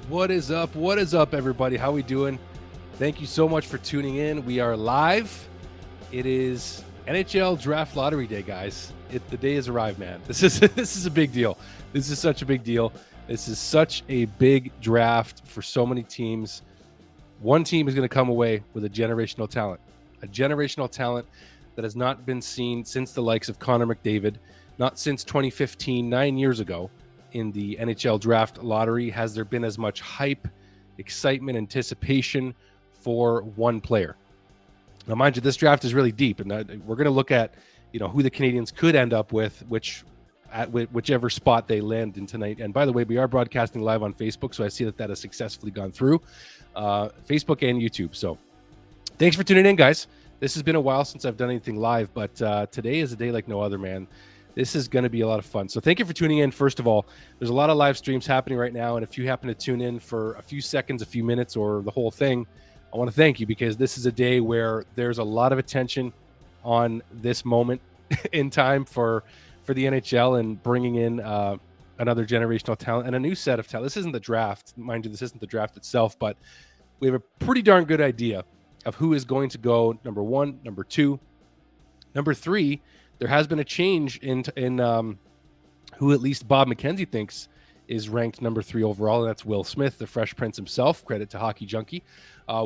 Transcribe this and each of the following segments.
What is up? What is up, everybody? How we doing? Thank you so much for tuning in. We are live. It is NHL Draft Lottery Day, guys. The day has arrived, man. This is a big deal. This is such a big deal. This is such a big draft for so many teams. One team is going to come away with a generational talent that has not been seen since the likes of Connor McDavid, not since 2015, 9 years ago. In the NHL Draft Lottery, has there been as much hype, excitement, anticipation for one player? Now, mind you, this draft is really deep, and we're going to look at, who the Canadiens could end up with, whichever spot they land in tonight. And by the way, we are broadcasting live on Facebook, so I see that has successfully gone through Facebook and YouTube. So, thanks for tuning in, guys. This has been a while since I've done anything live, but today is a day like no other, man. This is going to be a lot of fun. So thank you for tuning in. First of all, there's a lot of live streams happening right now. And if you happen to tune in for a few seconds, a few minutes, or the whole thing, I want to thank you, because this is a day where there's a lot of attention on this moment in time for the NHL and bringing in another generational talent and a new set of talent. This isn't the draft. Mind you, this isn't the draft itself, but we have a pretty darn good idea of who is going to go number one, number two, number three. There has been a change in who at least Bob McKenzie thinks is ranked number 3 overall, and that's Will Smith, the Fresh Prince himself. Credit to Hockey Junkie.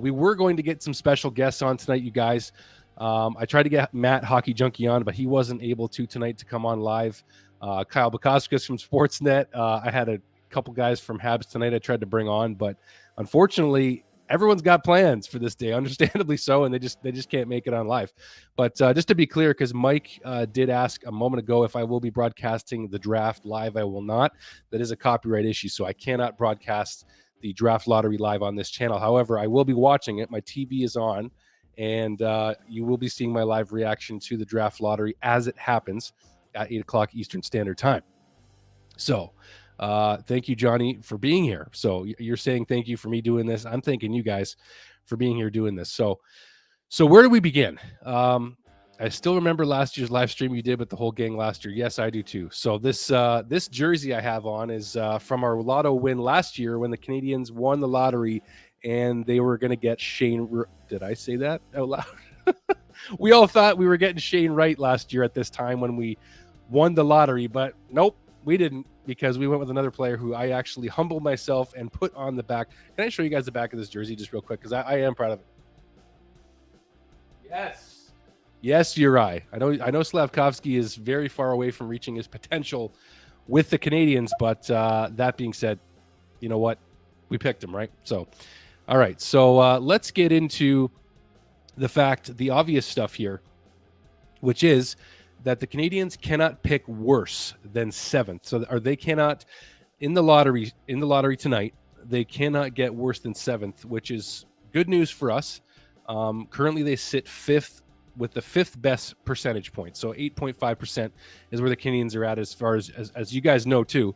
We were going to get some special guests on tonight, you guys. I tried to get Matt Hockey Junkie on, but he wasn't able to tonight to come on live. Kyle Bukowskis from Sportsnet. I had a couple guys from Habs tonight I tried to bring on, but unfortunately, everyone's got plans for this day, understandably so, and they just can't make it on live. But just to be clear, because Mike did ask a moment ago if I will be broadcasting the draft live, I will not. That is a copyright issue, so I cannot broadcast the draft lottery live on this channel. However, I will be watching it. My TV is on, and you will be seeing my live reaction to the draft lottery as it happens at 8 o'clock Eastern Standard Time. So thank you, Johnny, for being here. So you're saying thank you for me doing this. I'm thanking you guys for being here doing this. So where do we begin? I still remember last year's live stream you did with the whole gang last year. Yes, I do too. So this jersey I have on is from our lotto win last year when the Canadiens won the lottery and they were going to get Shane. Did I say that out loud? We all thought we were getting Shane Wright last year at this time when we won the lottery, but nope, we didn't, because we went with another player who I actually humbled myself and put on the back. Can I show you guys the back of this jersey just real quick? Because I am proud of it. Yes, Uri. I know Slavkovsky is very far away from reaching his potential with the Canadiens, but that being said, you know what? We picked him, right? So, all right. So let's get into the obvious stuff here, which is that the Canadiens cannot pick worse than 7th. So, or they cannot in the lottery tonight. They cannot get worse than 7th, which is good news for us. Currently, they sit 5th with the 5th best percentage point. So 8.5% is where the Canadiens are at, as far as you guys know too.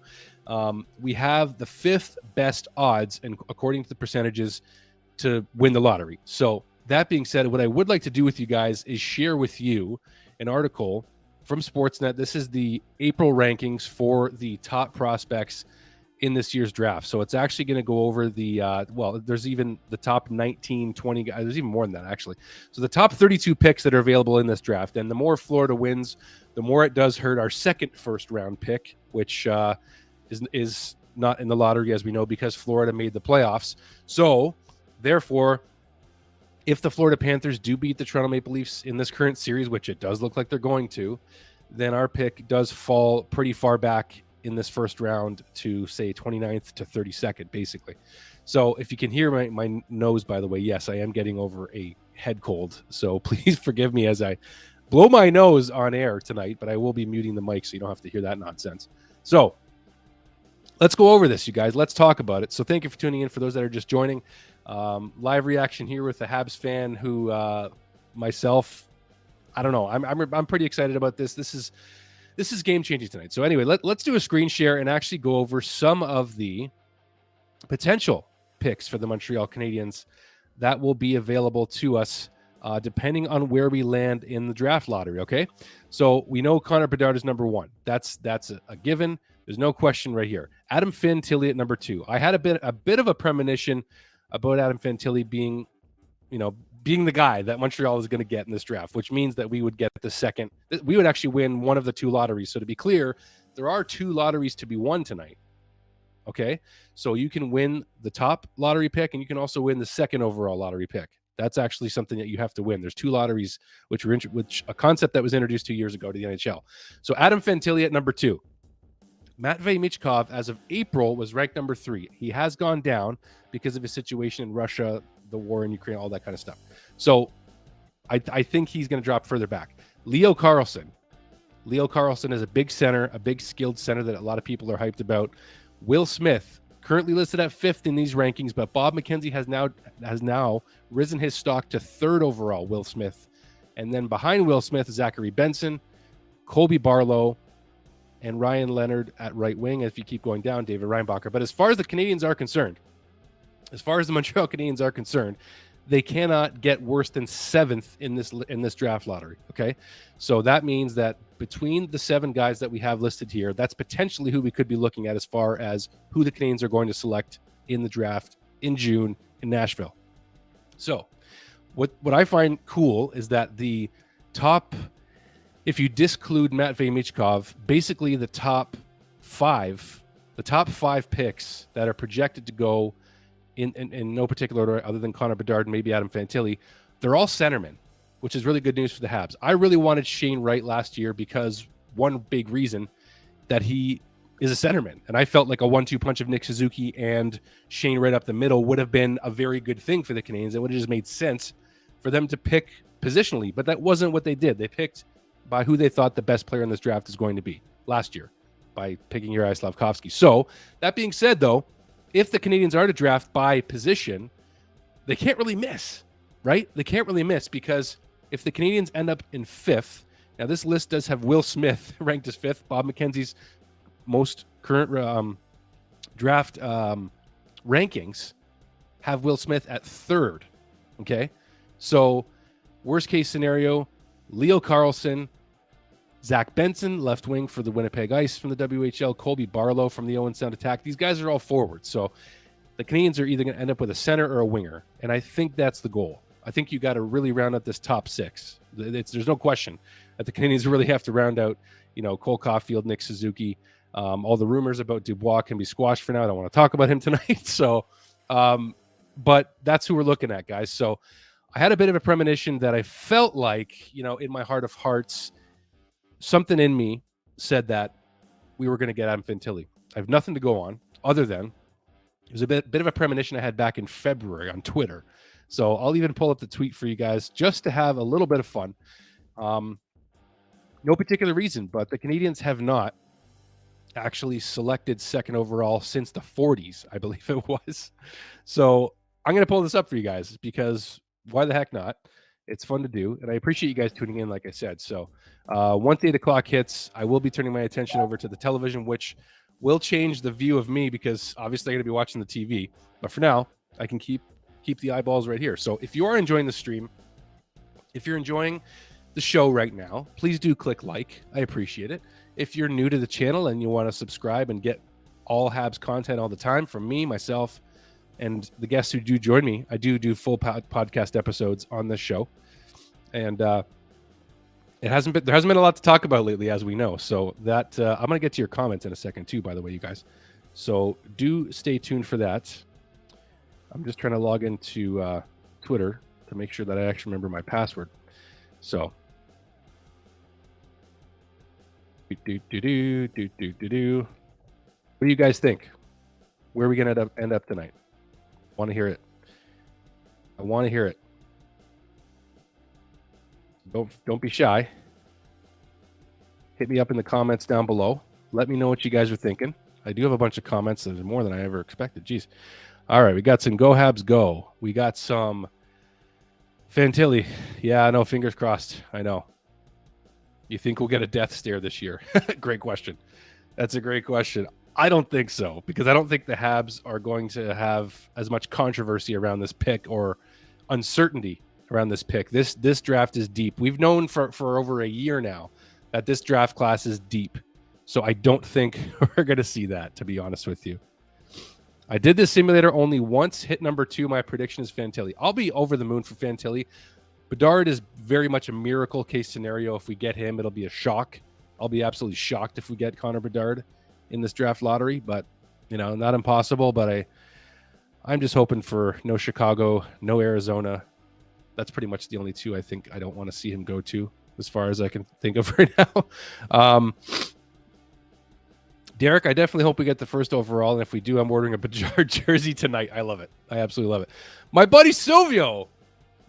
We have the 5th best odds, and according to the percentages, to win the lottery. So that being said, what I would like to do with you guys is share with you an article from Sportsnet. This is the April rankings for the top prospects in this year's draft. So it's actually going to go over there's even the top 19, 20 guys. There's even more than that, actually. So the top 32 picks that are available in this draft. And the more Florida wins, the more it does hurt our second first-round pick, which is not in the lottery, as we know, because Florida made the playoffs. So, therefore, if the Florida Panthers do beat the Toronto Maple Leafs in this current series, which it does look like they're going to, then our pick does fall pretty far back in this first round to, say, 29th to 32nd, basically. So if you can hear my nose, by the way, yes, I am getting over a head cold. So please forgive me as I blow my nose on air tonight, but I will be muting the mic so you don't have to hear that nonsense. So let's go over this, you guys. Let's talk about it. So thank you for tuning in. For those that are just joining, live reaction here with a Habs fan who myself, I don't know. I'm pretty excited about this. This is game changing tonight. So anyway, let's do a screen share and actually go over some of the potential picks for the Montreal Canadiens that will be available to us depending on where we land in the draft lottery. Okay, so we know Connor Bedard is number 1. That's a given. There's no question right here. Adam Fantilli at number 2. I had a bit of a premonition about Adam Fantilli being the guy that Montreal is going to get in this draft, which means that we would get the second. We would actually win one of the 2 lotteries. So to be clear, there are 2 lotteries to be won tonight. Okay, so you can win the top lottery pick, and you can also win the second overall lottery pick. That's actually something that you have to win. There's 2 lotteries, which a concept that was introduced 2 years ago to the NHL. So Adam Fantilli at number 2. Matvei Michkov, as of April, was ranked number 3. He has gone down because of his situation in Russia, the war in Ukraine, all that kind of stuff. So I think he's going to drop further back. Leo Carlsson is a big center, a big skilled center that a lot of people are hyped about. Will Smith, currently listed at 5th in these rankings, but Bob McKenzie has now risen his stock to 3rd overall, Will Smith. And then behind Will Smith, Zachary Benson, Colby Barlow, and Ryan Leonard at right wing. If you keep going down, David Reinbacher. But as far as the Canadiens are concerned, as far as the Montreal Canadiens are concerned, they cannot get worse than 7th in this draft lottery. Okay, so that means that between the 7 guys that we have listed here, that's potentially who we could be looking at as far as who the Canadiens are going to select in the draft in June in Nashville. So what I find cool is that the top, if you disclude Matvei Michkov, basically the top 5 picks that are projected to go in no particular order other than Connor Bedard and maybe Adam Fantilli, they're all centermen, which is really good news for the Habs. I really wanted Shane Wright last year because one big reason that he is a centerman, and I felt like a 1-2 punch of Nick Suzuki and Shane Wright up the middle would have been a very good thing for the Canadiens. It would have just made sense for them to pick positionally, but that wasn't what they did. They picked by who they thought the best player in this draft is going to be last year by picking Juraj Slafkovsky. So that being said, though, if the Canadiens are to draft by position, they can't really miss, right? They can't really miss because if the Canadiens end up in 5th, now this list does have Will Smith ranked as 5th. Bob McKenzie's most current draft rankings have Will Smith at 3rd. Okay, so worst case scenario, Leo Carlsson, Zach Benson, left wing for the Winnipeg Ice from the WHL, Colby Barlow from the Owen Sound Attack. These guys are all forwards. So the Canadiens are either going to end up with a center or a winger. And I think that's the goal. I think you got to really round out this top 6. There's no question that the Canadiens really have to round out, Cole Caulfield, Nick Suzuki. All the rumors about Dubois can be squashed for now. I don't want to talk about him tonight. So, but that's who we're looking at, guys. So I had a bit of a premonition that I felt like, in my heart of hearts, something in me said that we were going to get Adam Fantilli. I have nothing to go on other than it was a bit of a premonition I had back in February on Twitter. So I'll even pull up the tweet for you guys just to have a little bit of fun. No particular reason, but the Canadiens have not actually selected 2nd overall since the 40s, I believe it was. So I'm going to pull this up for you guys because why the heck not? It's fun to do, and I appreciate you guys tuning in, like I said. So once 8 o'clock hits, I will be turning my attention over to the television, which will change the view of me because obviously I'm going to be watching the TV. But for now, I can keep the eyeballs right here. So if you are enjoying the stream, if you're enjoying the show right now, please do click like. I appreciate it. If you're new to the channel and you want to subscribe and get all Habs content all the time from me, myself, and the guests who do join me, I do full podcast episodes on this show. And there hasn't been a lot to talk about lately, as we know. So that I'm going to get to your comments in a second too, by the way, you guys. So do stay tuned for that. I'm just trying to log into Twitter to make sure that I actually remember my password. So what do you guys think? Where are we going to end up tonight? I want to hear it. Don't be shy. Hit me up in the comments down below. Let me know what you guys are thinking. I do have a bunch of comments. There's more than I ever expected. Jeez. All right, we got some Go Habs Go. We got some Fantilli. Yeah, I know. Fingers crossed. I know. You think we'll get a death stare this year? Great question. That's a great question. I don't think so, because I don't think the Habs are going to have as much controversy around this pick or uncertainty around this pick. This draft is deep. We've known for over a year now that this draft class is deep. So I don't think we're going to see that, to be honest with you. I did this simulator only once. Hit number 2. My prediction is Fantilli. I'll be over the moon for Fantilli. Bedard is very much a miracle case scenario. If we get him, it'll be a shock. I'll be absolutely shocked if we get Connor Bedard in this draft lottery, but not impossible. But I'm just hoping for no Chicago, no Arizona. That's pretty much the only 2 I think I don't want to see him go to, as far as I can think of right now. Derek, I definitely hope we get the first overall, and if we do, I'm ordering a Bedard jersey tonight. I love it. I absolutely love it. My buddy Silvio,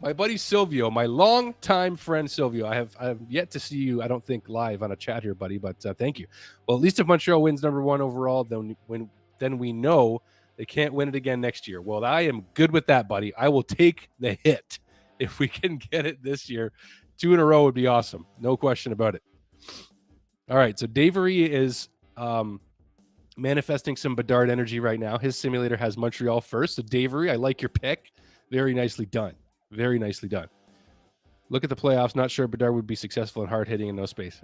my longtime friend Silvio. I have yet to see you, I don't think, live on a chat here, buddy, but thank you. Well, at least if Montreal wins number 1 overall, then we know they can't win it again next year. Well, I am good with that, buddy. I will take the hit if we can get it this year. 2 in a row would be awesome. No question about it. All right, so Davery is manifesting some Bedard energy right now. His simulator has Montreal first. So Davery, I like your pick. Very nicely done. Very nicely done. Look at the playoffs. Not sure Bedard would be successful in hard hitting in no space.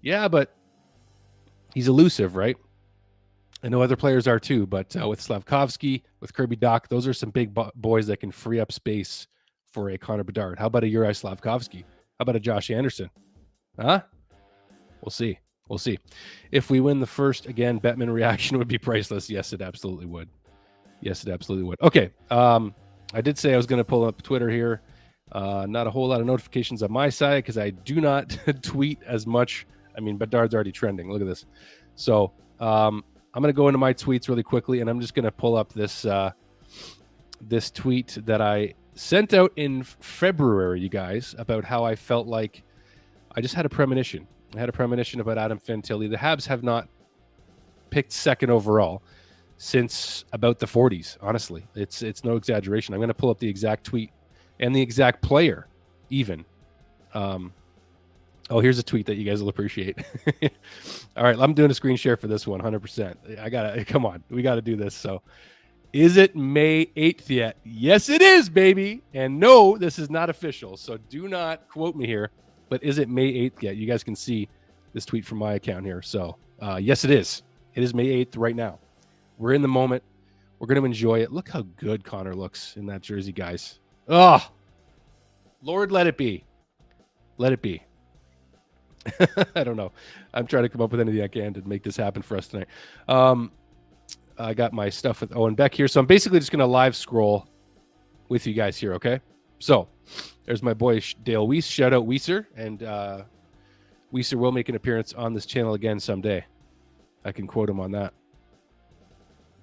Yeah, but he's elusive, right? I know other players are too, but with Slavkovsky, with Kirby Dach, those are some big boys that can free up space for a Connor Bedard. How about a Uri Slavkovsky? How about a Josh Anderson? Huh? We'll see. We'll see. If we win the first, again, Bettman reaction would be priceless. Yes, it absolutely would. Yes, it absolutely would. Okay. I did say I was going to pull up Twitter here. Not a whole lot of notifications on my side because I do not tweet as much. I mean, Bedard's already trending. Look at this. So I'm going to go into my tweets really quickly, and I'm just going to pull up this this tweet that I sent out in February, you guys, about how I felt like I just had a premonition. I had a premonition about Adam Fantilli. The Habs have not picked 2nd overall since about the 40s, honestly. It's no exaggeration. I'm going to pull up the exact tweet and the exact player even. Here's a tweet that you guys will appreciate. All right, I'm doing a screen share for this one, 100%. Come on, we got to do this. So is it May 8th yet? Yes, it is, baby. And no, this is not official, so do not quote me here. But is it May 8th yet? You guys can see this tweet from my account here. So yes, it is. It is May 8th right now. We're in the moment. We're going to enjoy it. Look how good Connor looks in that jersey, guys. Oh, Lord, let it be. Let it be. I don't know. I'm trying to come up with anything I can to make this happen for us tonight. I got my stuff with Owen Beck here. So I'm basically just going to live scroll with you guys here, okay? So there's my boy Dale Weiss. Shout out Weiser. And Weiser will make an appearance on this channel again someday. I can quote him on that.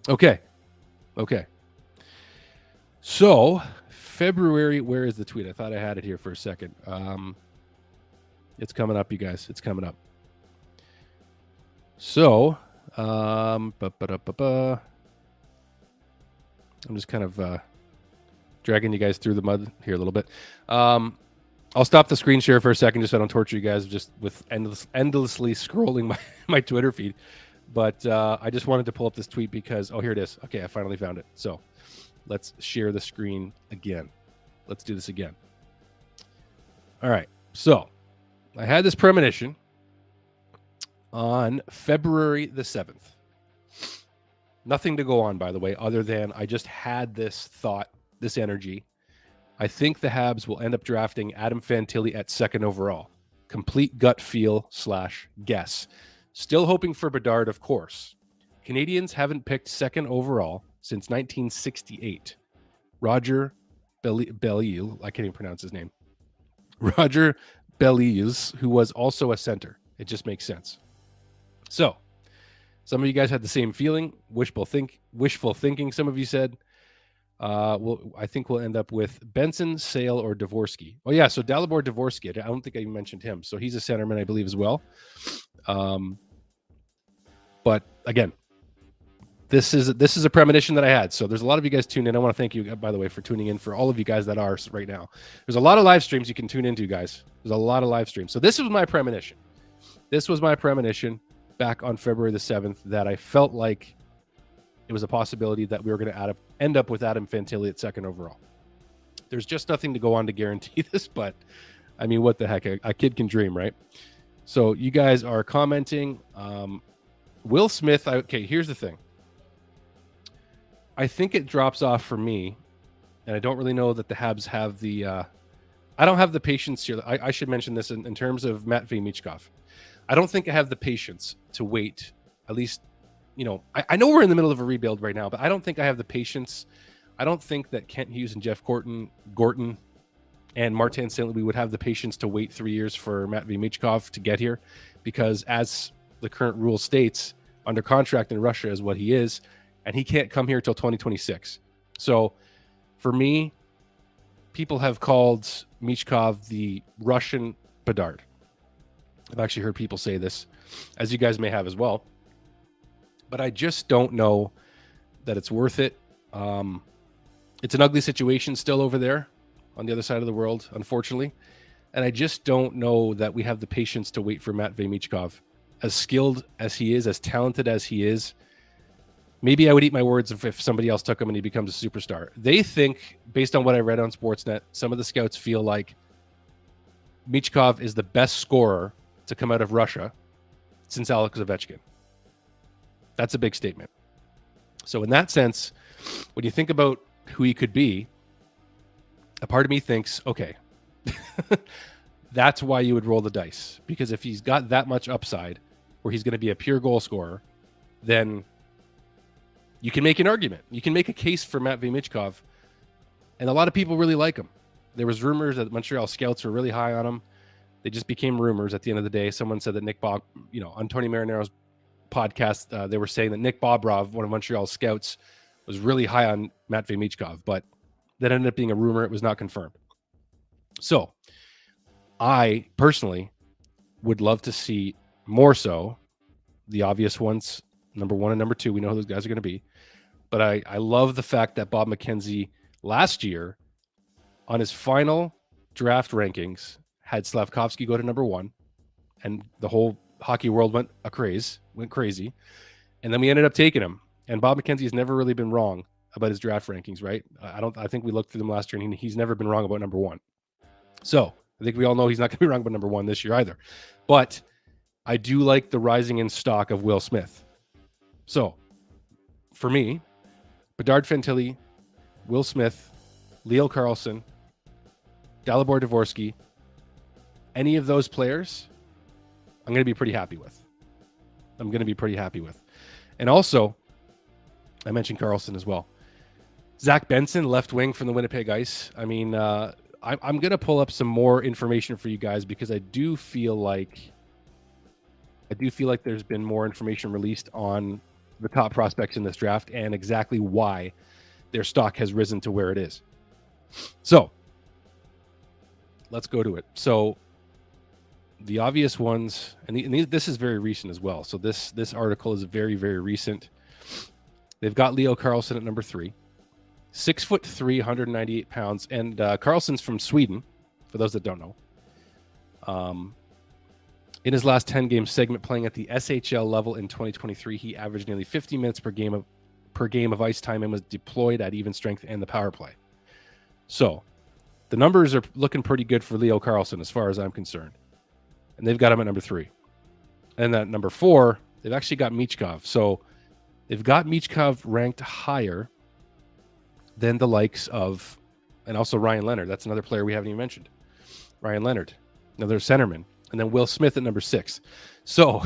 Okay. So February, where is the tweet? I thought I had it here for a second. It's coming up, you guys. It's coming up. So, I'm just kind of dragging you guys through the mud here a little bit. I'll stop the screen share for a second just so I don't torture you guys just with endlessly scrolling my Twitter feed. But I just wanted to pull up this tweet because, here it is. Okay, I finally found it. So let's share the screen again. Let's do this again. All right. So I had this premonition on February the 7th. Nothing to go on, by the way, other than I just had this thought, this energy. I think the Habs will end up drafting Adam Fantilli at 2nd overall. Complete gut feel / guess. Still hoping for Bedard, of course. Canadiens haven't picked 2nd overall since 1968. Roger Belliel, I can't even pronounce his name. Roger Bellies, who was also a center. It just makes sense. So, some of you guys had the same feeling, wishful thinking. Some of you said, I think we'll end up with Benson, Sale, or Dvorsky. Oh yeah, so Dalibor Dvorsky. I don't think I even mentioned him. So he's a centerman, I believe, as well. But again, this is a premonition that I had. So there's a lot of you guys tuned in. I want to thank you, by the way, for tuning in. For all of you guys that are right now, there's a lot of live streams you can tune into, guys. There's a lot of live streams. So this was my premonition. This was my premonition back on February the 7th that I felt like it was a possibility that we were going to end up with Adam Fantilli at 2nd overall. There's just nothing to go on to guarantee this, but I mean, what the heck? A kid can dream, right? So you guys are commenting. Will Smith. Okay, here's the thing. I think it drops off for me, and I don't really know that the Habs have the. I don't have the patience here. I should mention this in terms of Matvei Michkov. I don't think I have the patience to wait. At least, I know we're in the middle of a rebuild right now, but I don't think I have the patience. I don't think that Kent Hughes and Jeff Gorton, and Martin St. Louis would have the patience to wait 3 years for Matvei Michkov to get here, because as the current rule states, under contract in Russia is what he is, and he can't come here till 2026. So for me, people have called Michkov the Russian Bedard. I've actually heard people say this, as you guys may have as well. But I just don't know that it's worth it. It's an ugly situation still over there on the other side of the world, unfortunately. And I just don't know that we have the patience to wait for Matvei Michkov. As skilled as he is, as talented as he is, maybe I would eat my words if somebody else took him and he becomes a superstar. They think, based on what I read on Sportsnet, some of the scouts feel like Michkov is the best scorer to come out of Russia since Alex Ovechkin. That's a big statement. So in that sense, when you think about who he could be, a part of me thinks, okay, that's why you would roll the dice. Because if he's got that much upside where he's going to be a pure goal scorer, then you can make an argument. You can make a case for Matvei Michkov. And a lot of people really like him. There was rumors that Montreal scouts were really high on him. They just became rumors at the end of the day. Someone said that Nick Bob, on Tony Marinaro's podcast, they were saying that Nick Bobrov, one of Montreal's scouts, was really high on Matvei Michkov, but that ended up being a rumor. It was not confirmed. So I personally would love to see more so the obvious ones, number 1 and number 2. We know who those guys are going to be. But I love the fact that Bob McKenzie last year on his final draft rankings had Slavkovsky go to number 1, and the whole hockey world went crazy. And then we ended up taking him. And Bob McKenzie has never really been wrong about his draft rankings, right? I think we looked through them last year, and he's never been wrong about number 1. So I think we all know he's not going to be wrong about number 1 this year either. But I do like the rising in stock of Will Smith. So for me, Bedard Fantilli, Will Smith, Leo Carlsson, Dalibor Dvorsky, any of those players, I'm going to be pretty happy with. And also, I mentioned Carlsson as well. Zach Benson, left wing from the Winnipeg Ice. I mean, I'm going to pull up some more information for you guys, because I do feel like there's been more information released on the top prospects in this draft and exactly why their stock has risen to where it is. So let's go to it. So the obvious ones, and this is very recent as well. So this article is very, very recent. They've got Leo Carlsson at number 3, 6'3", 198 pounds, and Carlsson's from Sweden, for those that don't know. In his last 10-game segment playing at the SHL level in 2023, he averaged nearly 50 minutes per game of ice time and was deployed at even strength and the power play. So the numbers are looking pretty good for Leo Carlsson as far as I'm concerned. And they've got him at number 3. And at number 4, they've actually got Michkov. So they've got Michkov ranked higher than the likes of, and also Ryan Leonard. That's another player we haven't even mentioned. Ryan Leonard, another centerman. And then Will Smith at number 6. So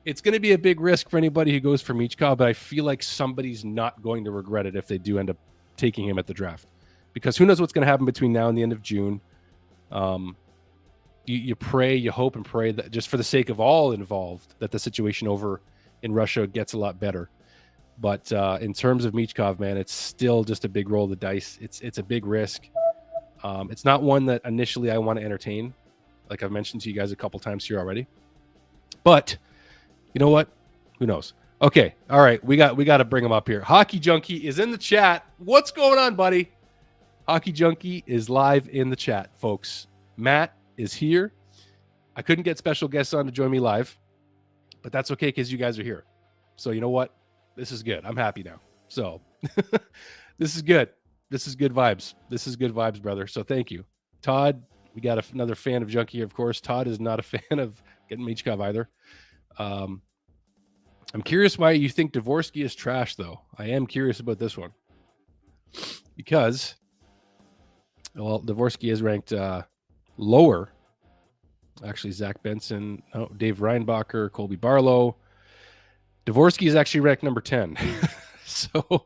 it's going to be a big risk for anybody who goes for Michkov, but I feel like somebody's not going to regret it if they do end up taking him at the draft. Because who knows what's going to happen between now and the end of June. You pray, you hope and pray that just for the sake of all involved, that the situation over in Russia gets a lot better. But in terms of Michkov, man, it's still just a big roll of the dice. It's a big risk. It's not one that initially I want to entertain, like I've mentioned to you guys a couple times here already. But you know what? Who knows? Okay. All right. We got to bring him up here. Hockey Junkie is in the chat. What's going on, buddy? Hockey Junkie is live in the chat, folks. Matt is here. I couldn't get special guests on to join me live, but that's okay because you guys are here. So you know what? This is good. I'm happy now. So this is good. This is good vibes. This is good vibes, brother. So thank you. Todd, We got another fan of Junkie, of course. Todd is not a fan of getting Michkov either. I'm curious why you think Dvorsky is trash, though. I am curious about this one. Because, well, Dvorsky is ranked lower. Actually, Zach Benson, Dave Reinbacher, Colby Barlow. Dvorsky is actually ranked number 10. So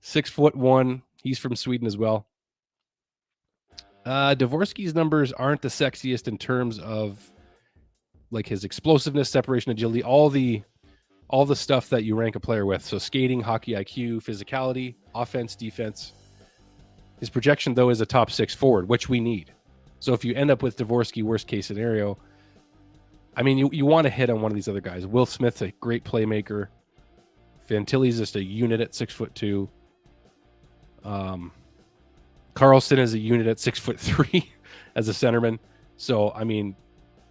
6'1". He's from Sweden as well. Dvorsky's numbers aren't the sexiest in terms of like his explosiveness, separation, agility, all the stuff that you rank a player with. So skating, hockey IQ, physicality, offense, defense. His projection, though, is a top 6 forward, which we need. So if you end up with Dvorsky, worst case scenario, I mean, you want to hit on one of these other guys. Will Smith's a great playmaker. Fantilli's just a unit at 6'2". Carlson is a unit at 6'3" as a centerman. So, I mean,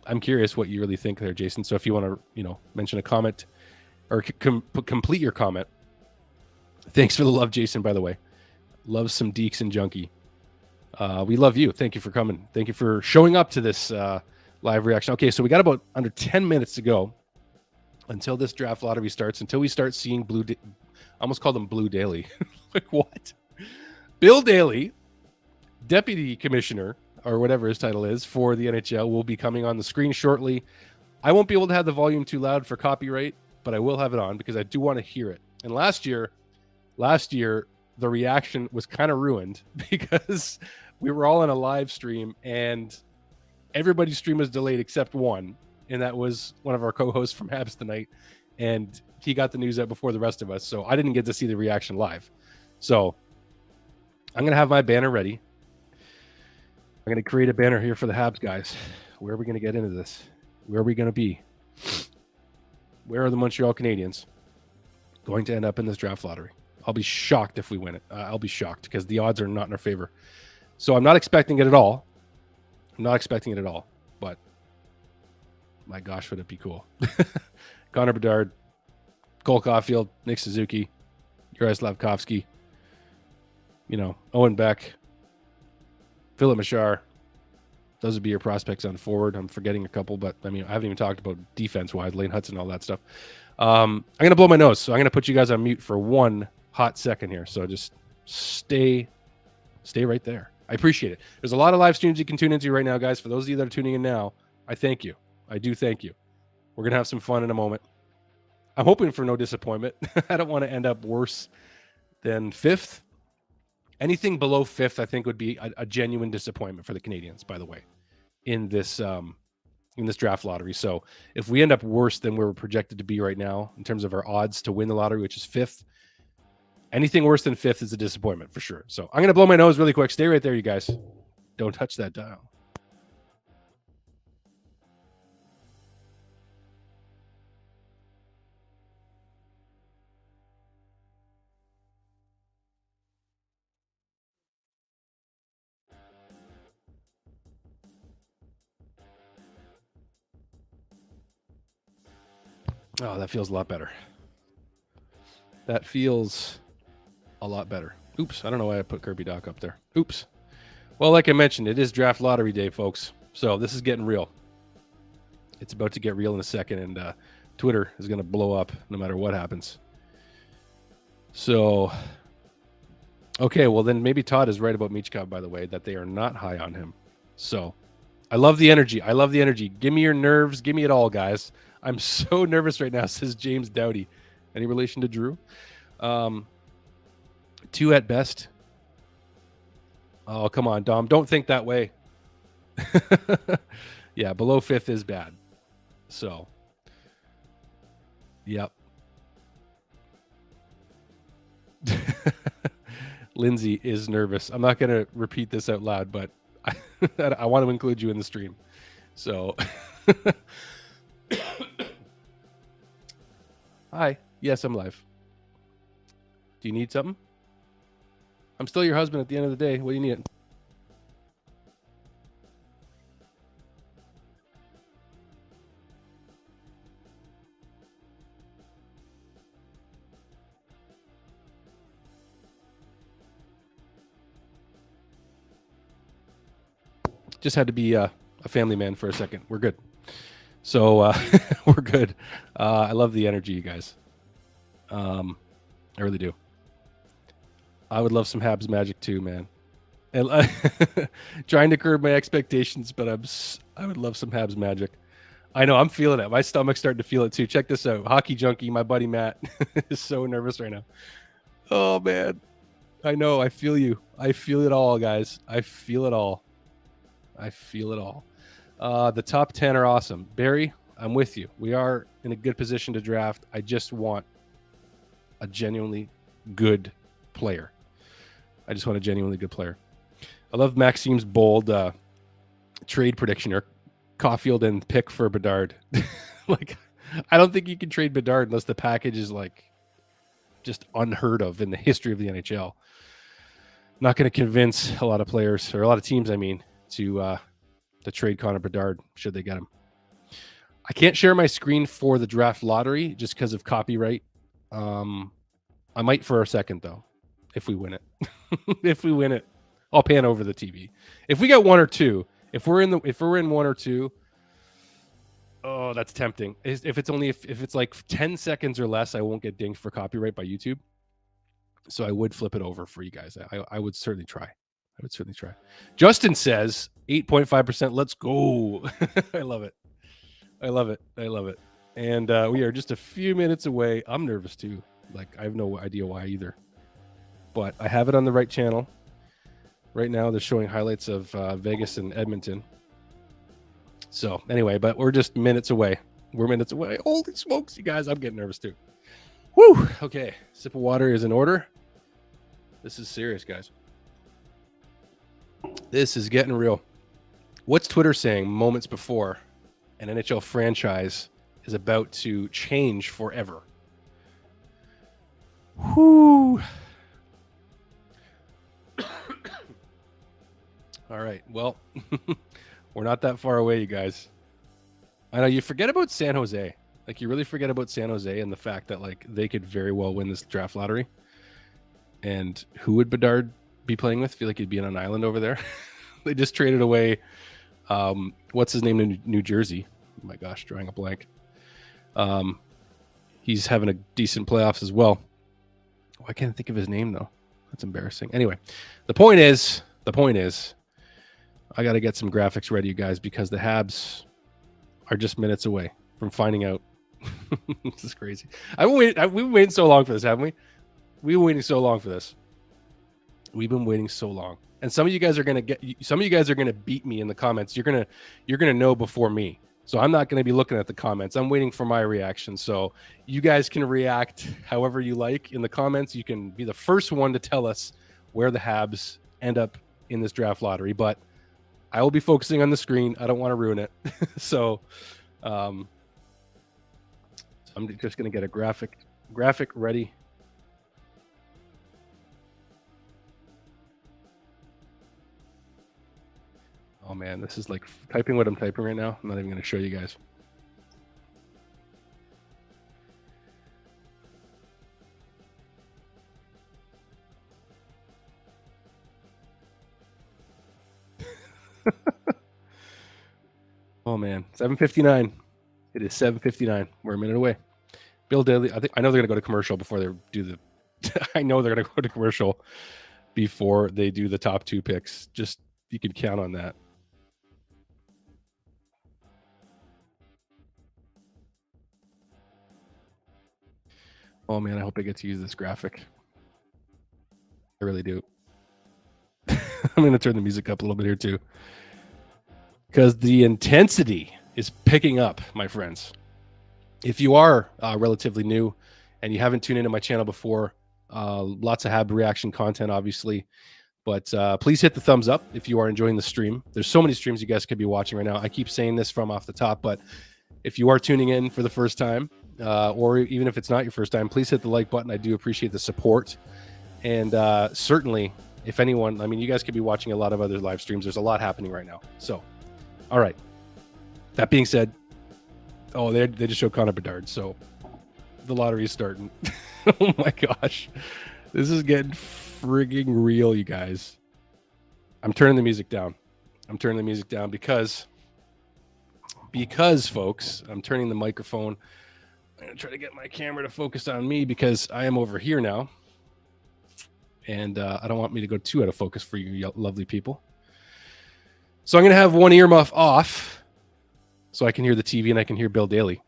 I'm curious what you really think there, Jason. So if you want to, mention a comment or complete your comment. Thanks for the love, Jason, by the way. Love some Dekes and Junkie. We love you. Thank you for coming. Thank you for showing up to this live reaction. Okay, so we got about under 10 minutes to go until this draft lottery starts, until we start seeing I almost called him Blue Daly. Like, what? Bill Daly, Deputy Commissioner, or whatever his title is, for the NHL, will be coming on the screen shortly. I won't be able to have the volume too loud for copyright, but I will have it on because I do want to hear it. And last year, the reaction was kind of ruined because we were all in a live stream and everybody's stream was delayed except one. And that was one of our co-hosts from Habs tonight. And he got the news out before the rest of us. So I didn't get to see the reaction live. So I'm going to have my banner ready. I'm going to create a banner here for the Habs guys. Where are we going to get into this? Where are we going to be? Where are the Montreal Canadiens going to end up in this draft lottery? I'll be shocked if we win it. I'll be shocked because the odds are not in our favor. So I'm not expecting it at all. But my gosh, would it be cool. Connor Bedard, Cole Caulfield, Nick Suzuki, Juraj Slavkovsky, Owen Beck, Philip Machar. Those would be your prospects on forward. I'm forgetting a couple, but I haven't even talked about defense-wise, Lane Hudson, all that stuff. I'm going to blow my nose, so I'm going to put you guys on mute for one hot second here. So just stay right there. I appreciate it. There's a lot of live streams you can tune into right now, guys. For those of you that are tuning in now, I thank you. I do thank you. We're going to have some fun in a moment. I'm hoping for no disappointment. I don't want to end up worse than 5th. Anything below 5th, I think, would be a genuine disappointment for the Canadiens, by the way, in this draft lottery. So if we end up worse than where we're projected to be right now in terms of our odds to win the lottery, which is 5th, anything worse than 5th is a disappointment for sure. So I'm going to blow my nose really quick. Stay right there, you guys. Don't touch that dial. Oh, that feels a lot better. That feels a lot better. Oops, I don't know why I put Kirby Doc up there. Oops. Well, like I mentioned, it is draft lottery day, folks. So this is getting real. It's about to get real in a second, and Twitter is going to blow up no matter what happens. So, okay, well then maybe Todd is right about Michkov, by the way, that they are not high on him. So I love the energy. Give me your nerves. Give me it all, guys. I'm so nervous right now, says James Dowdy. Any relation to Drew? 2 at best. Oh, come on, Dom. Don't think that way. Yeah, below 5th is bad. So, yep. Lindsay is nervous. I'm not going to repeat this out loud, but I want to include you in the stream. So, hi. Yes, I'm live. Do you need something? I'm still your husband at the end of the day. What do you need? Just had to be a family man for a second. We're good. So we're good. I love the energy, you guys. I really do. I would love some Habs magic too, man. And trying to curb my expectations, but I would love some Habs magic. I know, I'm feeling it. My stomach's starting to feel it too. Check this out. Hockey junkie, my buddy Matt, is so nervous right now. Oh, man. I know. I feel you. I feel it all, guys. I feel it all. I feel it all. The top 10 are awesome. Barry, I'm with you. We are in a good position to draft. I just want a genuinely good player. I just want a genuinely good player. I love Maxime's bold trade prediction or Caulfield and pick for Bedard. Like, I don't think you can trade Bedard unless the package is like just unheard of in the history of the NHL. Not going to convince a lot of players or a lot of teams, I mean, to trade Connor Bedard should they get him. I can't share my screen for the draft lottery just because of copyright. I might for a second though, if we win it. If we win it, I'll pan over the TV. If we get one or two, if we're in one or two, oh, that's tempting. If it's like 10 seconds or less, I won't get dinged for copyright by YouTube. So I would flip it over for you guys. I would certainly try. Justin says 8.5%. Let's go. I love it. And we are just a few minutes away. I'm nervous too. Like, I have no idea why either. But I have it on the right channel. Right now, they're showing highlights of Vegas and Edmonton. So anyway, but we're just minutes away. Holy smokes, you guys. I'm getting nervous too. Woo! Okay. Sip of water is in order. This is serious, guys. This is getting real. What's Twitter saying moments before an NHL franchise is about to change forever? Whoo! All right. Well, we're not that far away, you guys. I know you forget about San Jose. Like, you really forget about San Jose and the fact that, like, they could very well win this draft lottery. And who would Bedard be playing with? I feel like he'd be on an island over there. They just traded away, what's his name in New Jersey? Oh my gosh, drawing a blank. He's having a decent playoffs as well. Oh, I can't think of his name, though. That's embarrassing. Anyway, the point is, I got to get some graphics ready, you guys, because the Habs are just minutes away from finding out. This is crazy. We've been waiting so long for this, haven't we? We've been waiting so long for this. We've been waiting so long. And some of you guys are going to beat me in the comments. You're going to know before me. So I'm not going to be looking at the comments. I'm waiting for my reaction. So you guys can react however you like in the comments. You can be the first one to tell us where the Habs end up in this draft lottery, but I will be focusing on the screen. I don't want to ruin it. So I'm just going to get a graphic ready. Oh man, this is like typing what I'm typing right now. I'm not even going to show you guys. Oh man, 7:59. It is 7:59. We're a minute away. Bill Daly. I know they're going to go to commercial before they do the. I know they're going to go to commercial before they do the top two picks. Just you can count on that. Oh man, I hope I get to use this graphic. I really do. I'm going to turn the music up a little bit here too, because the intensity is picking up, my friends. If you are relatively new and you haven't tuned into my channel before, lots of Hab reaction content, obviously. But please hit the thumbs up if you are enjoying the stream. There's so many streams you guys could be watching right now. I keep saying this from off the top, but if you are tuning in for the first time, or even if it's not your first time, please hit the like button. I do appreciate the support. And certainly, if anyone, I mean, you guys could be watching a lot of other live streams. There's a lot happening right now. So, all right. That being said, oh, they just showed Connor Bedard. So the lottery is starting. Oh my gosh. This is getting frigging real, you guys. I'm turning the music down. I'm turning the music down because folks, I'm turning the microphone. I'm going to try to get my camera to focus on me because I am over here now. And I don't want me to go too out of focus for you lovely people. So I'm going to have one earmuff off so I can hear the TV and I can hear Bill Daly.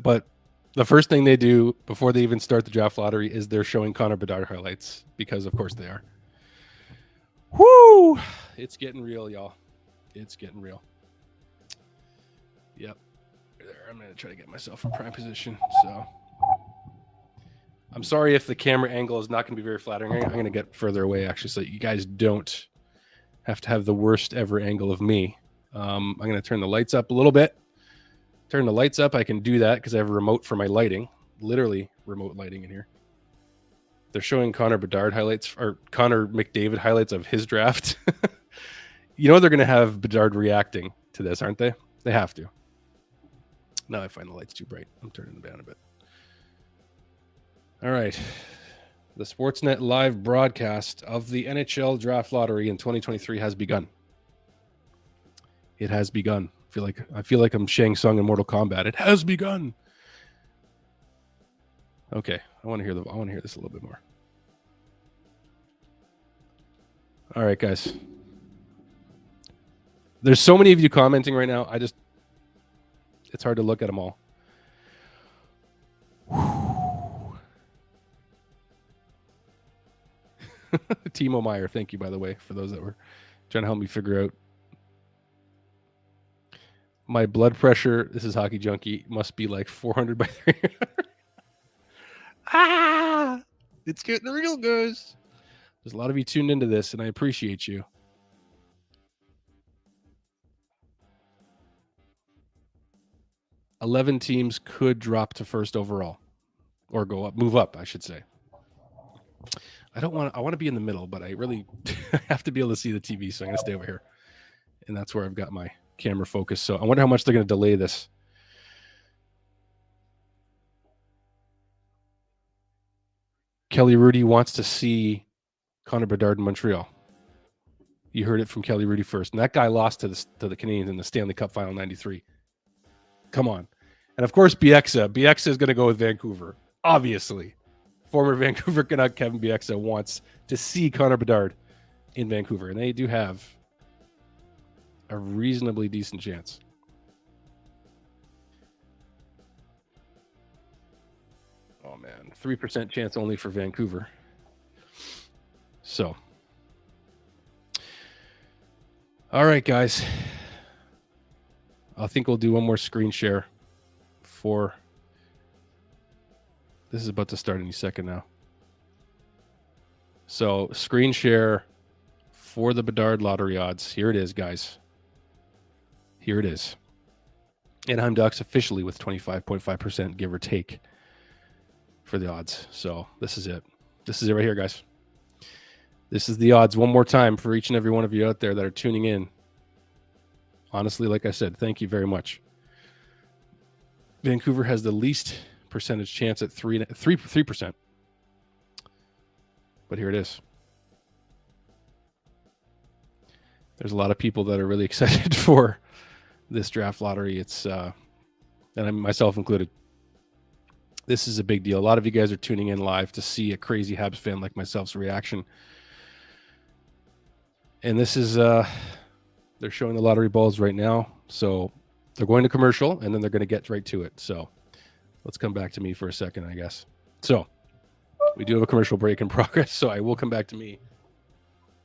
But the first thing they do before they even start the draft lottery is they're showing Connor Bedard highlights because, of course, they are. Whoo! It's getting real, y'all. It's getting real. Yep. There. I'm going to try to get myself in prime position. So I'm sorry if the camera angle is not going to be very flattering. I'm going to get further away, actually, so that you guys don't have to have the worst ever angle of me. I'm going to turn the lights up a little bit. Turn the lights up. I can do that because I have a remote for my lighting. Literally remote lighting in here. They're showing Connor Bedard highlights, or Connor McDavid highlights of his draft. You know they're going to have Bedard reacting to this, aren't they? They have to. Now I find the lights too bright. I'm turning them down a bit. All right. The Sportsnet live broadcast of the NHL Draft Lottery in 2023 has begun. It has begun. I feel like I'm Shang Tsung in Mortal Kombat. It has begun. Okay, I want to hear this a little bit more. All right, guys. There's so many of you commenting right now. It's hard to look at them all. Timo Meyer, thank you, by the way, for those that were trying to help me figure out. My blood pressure, this is Hockey Junkie, must be like 400 by 300. It's getting real, guys. There's a lot of you tuned into this, and I appreciate you. $11 teams could drop to first overall, or move up, I should say. I want to be in the middle, but I really have to be able to see the TV, so I'm going to stay over here. And that's where I've got my camera focus. So I wonder how much they're going to delay this. Kelly Rudy wants to see Connor Bedard in Montreal. You heard it from Kelly Rudy first. And that guy lost to the Canadiens in the Stanley Cup Final 93. Come on. And of course, Bieksa is going to go with Vancouver. Obviously. Former Vancouver Canuck Kevin Bieksa wants to see Connor Bedard in Vancouver. And they do have a reasonably decent chance. Oh, man. 3% chance only for Vancouver. So. All right, guys. I think we'll do one more screen share for... This is about to start any second now. So, screen share for the Bedard lottery odds. Here it is, guys. Here it is. Anaheim Ducks officially with 25.5%, give or take, for the odds. So, this is it. This is it right here, guys. This is the odds one more time for each and every one of you out there that are tuning in. Honestly, like I said, thank you very much. Vancouver has the least percentage chance at 3%. But here it is. There's a lot of people that are really excited for this draft lottery. It's and I'm myself included. This is a big deal. A lot of you guys are tuning in live to see a crazy Habs fan like myself's reaction. And this is they're showing the lottery balls right now. So they're going to commercial and then they're going to get right to it. So let's come back to me for a second, I guess. So we do have a commercial break in progress. So I will come back to me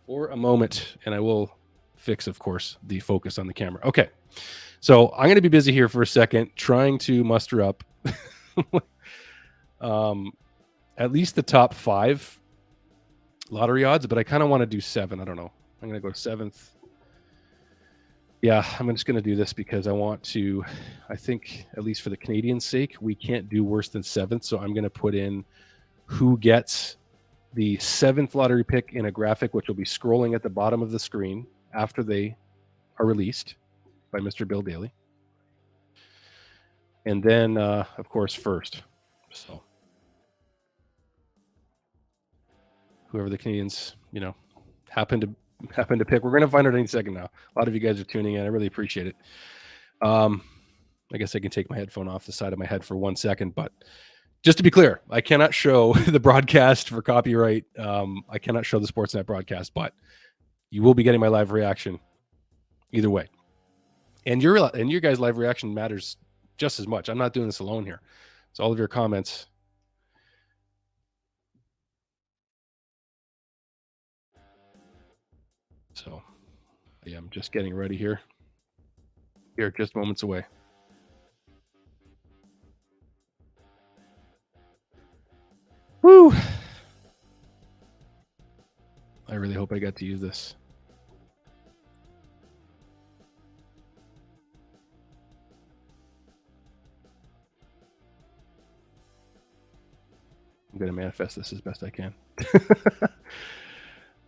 for a moment and I will fix, of course, the focus on the camera. Okay. So I'm going to be busy here for a second, trying to muster up at least the top 5 lottery odds, but I kind of want to do 7. I don't know. I'm going to go 7th. Yeah, I'm just going to do this because I want to, I think, at least for the Canadiens' sake, we can't do worse than 7th. So I'm going to put in who gets the 7th lottery pick in a graphic, which will be scrolling at the bottom of the screen after they are released by Mr. Bill Daly. And then, of course, first. So whoever the Canadiens, happen to happen to pick. We're going to find out any second now. A lot of you guys are tuning in. I really appreciate it. I guess I can take my headphone off the side of my head for 1 second, but just to be clear, I cannot show the broadcast for copyright. I cannot show the Sportsnet broadcast, but you will be getting my live reaction either way. And your guys' live reaction matters just as much. I'm not doing this alone here. So all of your comments. So yeah, I'm just getting ready here. Here, just moments away. Woo! I really hope I got to use this. I'm going to manifest this as best I can.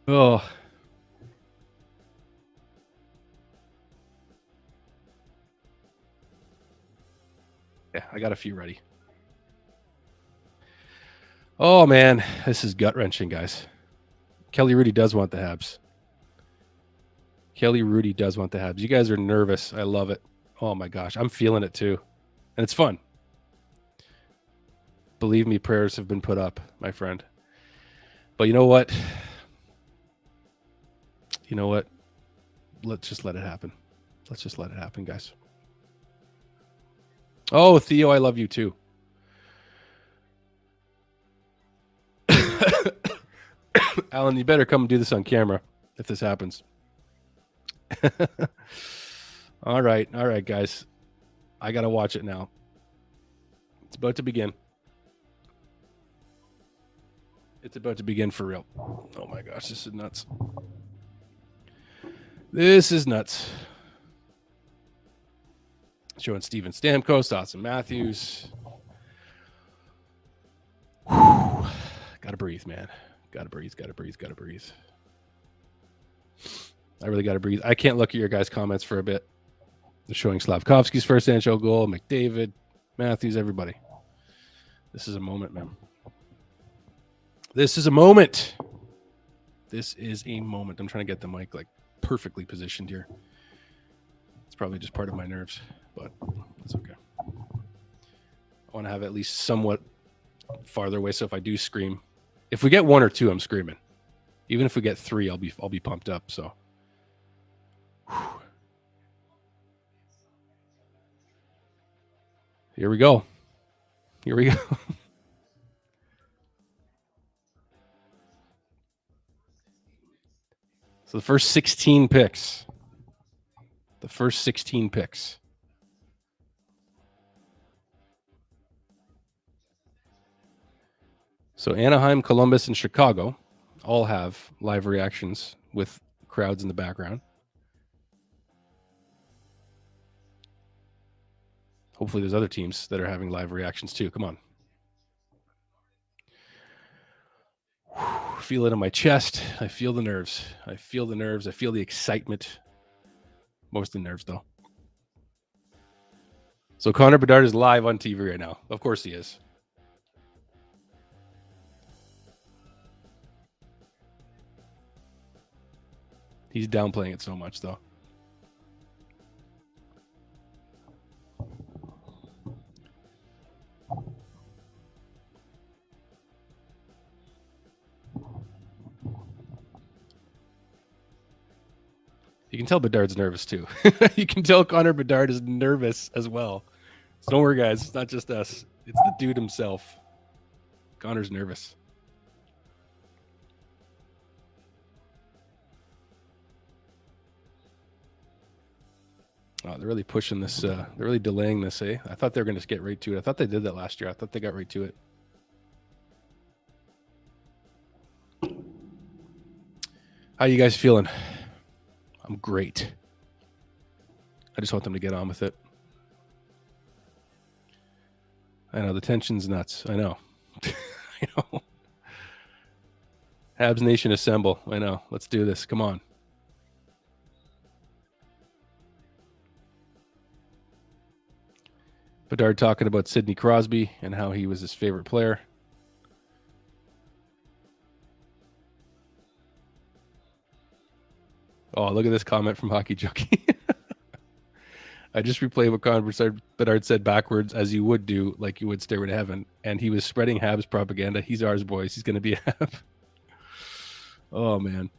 Oh. Yeah, I got a few ready. Oh, man. This is gut-wrenching, guys. Kelly Rudy does want the Habs. Kelly Rudy does want the Habs. You guys are nervous. I love it. Oh, my gosh. I'm feeling it, too. And it's fun. Believe me, prayers have been put up, my friend. But you know what? You know what? Let's just let it happen. Let's just let it happen, guys. Oh, Theo, I love you, too. Alan, you better come and do this on camera if this happens. All right, guys. I got to watch it now. It's about to begin. It's about to begin for real. Oh my gosh, this is nuts. This is nuts. Showing Steven Stamkos, Austin Matthews. Whew. Gotta breathe, man. Gotta breathe. I really gotta breathe. I can't look at your guys' comments for a bit. They're showing Slavkovsky's first NHL goal, McDavid, Matthews, everybody. This is a moment, man. This is a moment. This is a moment. I'm trying to get the mic like perfectly positioned here. It's probably just part of my nerves, but it's okay. I want to have at least somewhat farther away, so if I do scream, if we get 1 or 2, I'm screaming. Even if we get 3, I'll be pumped up. So, whew. Here we go. So the first 16 picks. So Anaheim, Columbus, and Chicago all have live reactions with crowds in the background. Hopefully there's other teams that are having live reactions too. Come on. I feel it in my chest. I feel the nerves. I feel the excitement. Mostly nerves, though. So Connor Bedard is live on TV right now. Of course he is. He's downplaying it so much, though. You can tell Bedard's nervous, too. You can tell Connor Bedard is nervous as well. So don't worry, guys. It's not just us. It's the dude himself. Connor's nervous. Oh, they're really pushing this. They're really delaying this, eh? I thought they were going to get right to it. I thought they did that last year. I thought they got right to it. How you guys feeling? I'm great. I just want them to get on with it. I know the tension's nuts. I know. I know. Habs Nation assemble. I know. Let's do this. Come on. Bedard talking about Sidney Crosby and how he was his favorite player. Oh, look at this comment from Hockey Junkie. I just replayed what Connor Bedard said backwards, as you would do, like you would Stairway to Heaven. And he was spreading Habs propaganda. He's ours, boys. He's going to be a Hab. Oh, man.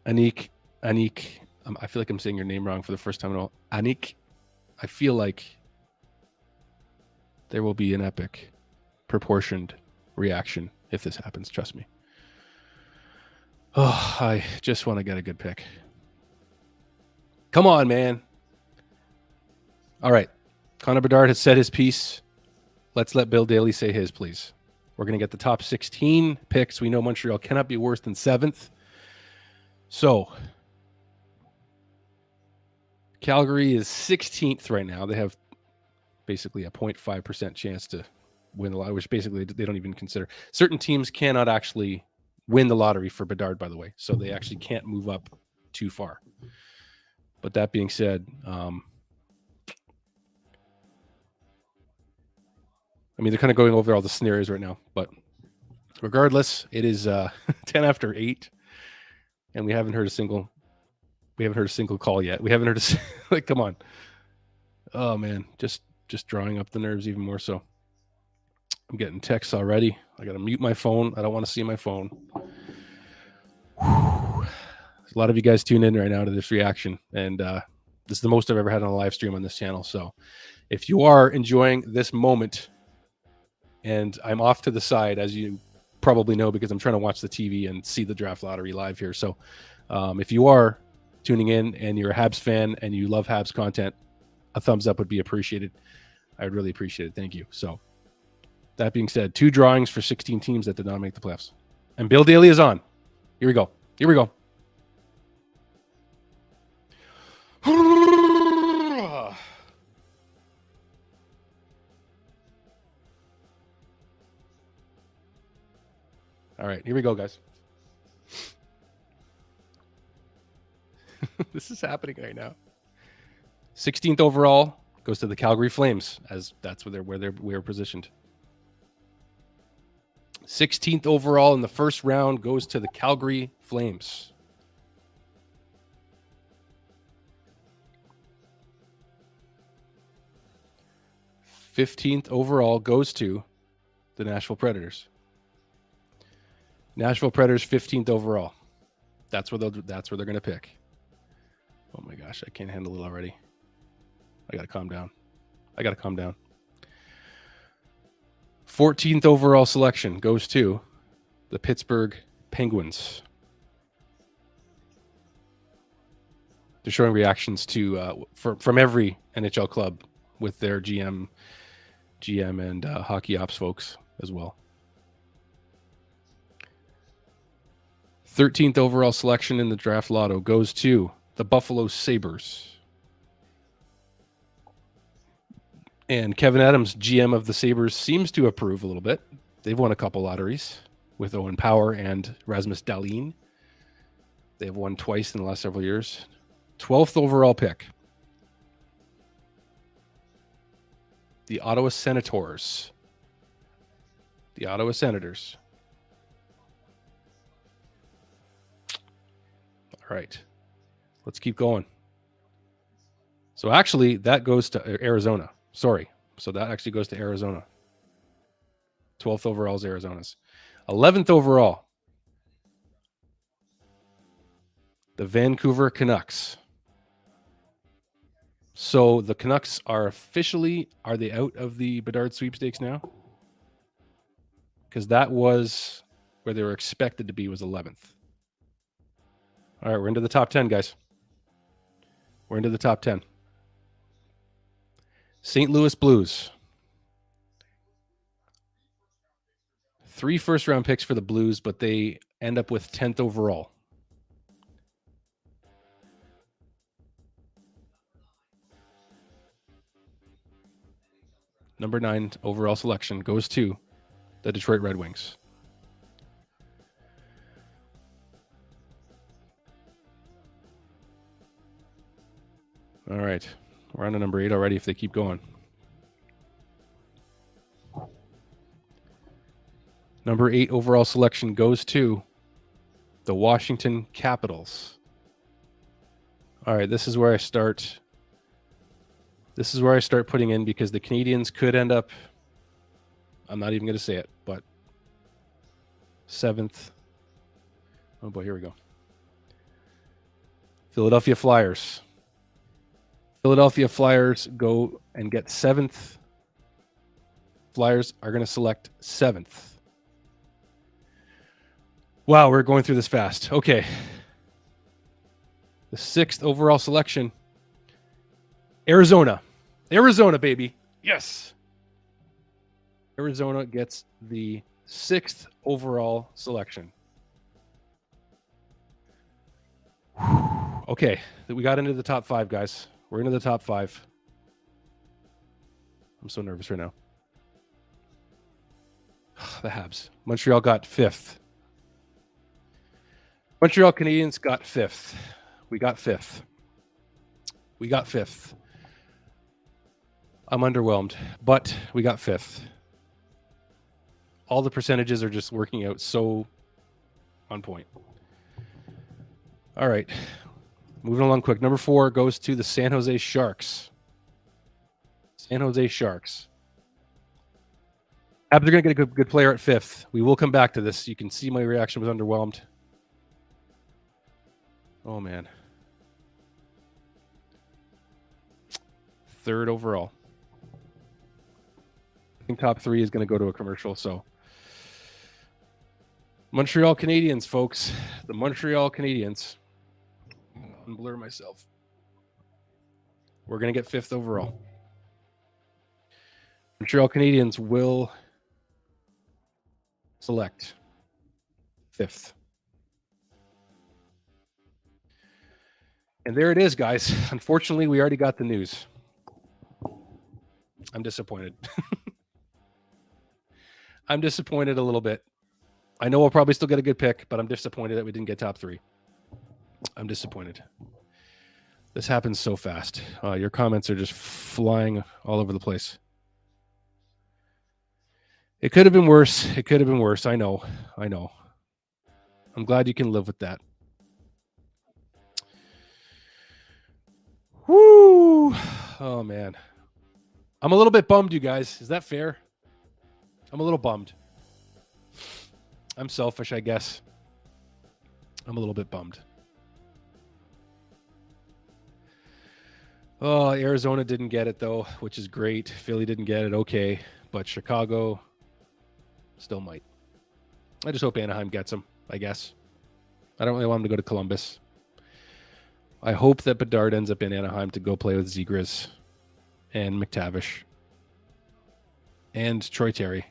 Anik. I feel like I'm saying your name wrong for the first time at all. Anik. I feel like there will be an epic, proportioned reaction if this happens. Trust me. Oh, I just want to get a good pick. Come on, man. All right. Connor Bedard has said his piece. Let's let Bill Daly say his, please. We're going to get the top 16 picks. We know Montreal cannot be worse than 7th. So, Calgary is 16th right now. They have basically a 0.5% chance to win the lottery, which basically they don't even consider. Certain teams cannot actually win the lottery for Bedard, by the way. So they actually can't move up too far. But that being said, I mean, they're kind of going over all the scenarios right now. But regardless, it is 10 after 8. And we haven't heard a single call yet. We haven't heard like, come on. Oh, man. Just drawing up the nerves even more so. I'm getting texts already. I got to mute my phone. I don't want to see my phone. Whew. A lot of you guys tune in right now to this reaction. And this is the most I've ever had on a live stream on this channel. So if you are enjoying this moment, and I'm off to the side, as you probably know, because I'm trying to watch the TV and see the draft lottery live here. So if you are tuning in and you're a Habs fan and you love Habs content, a thumbs up would be appreciated. I would really appreciate it. Thank you. So that being said, 2 drawings for 16 teams that did not make the playoffs. And Bill Daly is on. Here we go. All right, here we go, guys. This is happening right now. 16th overall goes to the Calgary Flames, as that's where we're positioned. 16th overall in the first round goes to the Calgary Flames. '15th overall goes to the Nashville Predators. Nashville Predators 15th overall. That's where they're going to pick. Oh my gosh, I can't handle it already. I got to calm down. 14th overall selection goes to the Pittsburgh Penguins. They're showing reactions to from every NHL club with their GM and hockey ops folks as well. 13th overall selection in the draft lotto goes to the Buffalo Sabres. And Kevin Adams, GM of the Sabres, seems to approve a little bit. They've won a couple lotteries with Owen Power and Rasmus Dahlin. They've won twice in the last several years. 12th overall pick. The Ottawa Senators. All right. Let's keep going. So actually, that goes to Arizona. Sorry. So that actually goes to Arizona. 12th overall is Arizona's. 11th overall, the Vancouver Canucks. So the Canucks are they out of the Bedard Sweepstakes now? Because that was where they were expected to be, was 11th. All right, we're into the top 10, guys. We're into the top 10. St. Louis Blues. 3 first-round picks for the Blues, but they end up with 10th overall. Number 9 overall selection goes to the Detroit Red Wings. All right. We're on to number 8 already if they keep going. Number 8 overall selection goes to the Washington Capitals. All right, this is where I start. This is where I start putting in, because the Canadiens could end up, I'm not even going to say it, but 7th. Oh boy, here we go. Philadelphia Flyers. Philadelphia Flyers go and get 7th. Flyers are going to select 7th. Wow, we're going through this fast. Okay. The 6th overall selection. Arizona. Arizona, baby. Yes. Arizona gets the 6th overall selection. Okay, we got into the top 5, guys. We're into the top 5. I'm so nervous right now. The Habs. Montreal got 5th. Montreal Canadiens got 5th. We got 5th. We got 5th. I'm underwhelmed, but we got 5th. All the percentages are just working out so on point. All right. Moving along quick. Number 4 goes to the San Jose Sharks. San Jose Sharks. Habs are going to get a good player at 5th. We will come back to this. You can see my reaction was underwhelmed. Oh, man. 3rd overall. I think top 3 is going to go to a commercial, so. Montreal Canadiens, folks. The Montreal Canadiens. Unblur myself. We're going to get 5th overall. Montreal Canadiens will select 5th. And there it is, guys. Unfortunately, we already got the news. I'm disappointed. I'm disappointed a little bit. I know we'll probably still get a good pick, but I'm disappointed that we didn't get top 3. I'm disappointed. This happens so fast. Your comments are just flying all over the place. It could have been worse. It could have been worse. I know. I'm glad you can live with that. Woo! Oh, man. I'm a little bit bummed, you guys. Is that fair? I'm a little bummed. I'm selfish, I guess. I'm a little bit bummed. Oh, Arizona didn't get it, though, which is great. Philly didn't get it, okay. But Chicago still might. I just hope Anaheim gets him, I guess. I don't really want him to go to Columbus. I hope that Bedard ends up in Anaheim to go play with Zegras and McTavish and Troy Terry.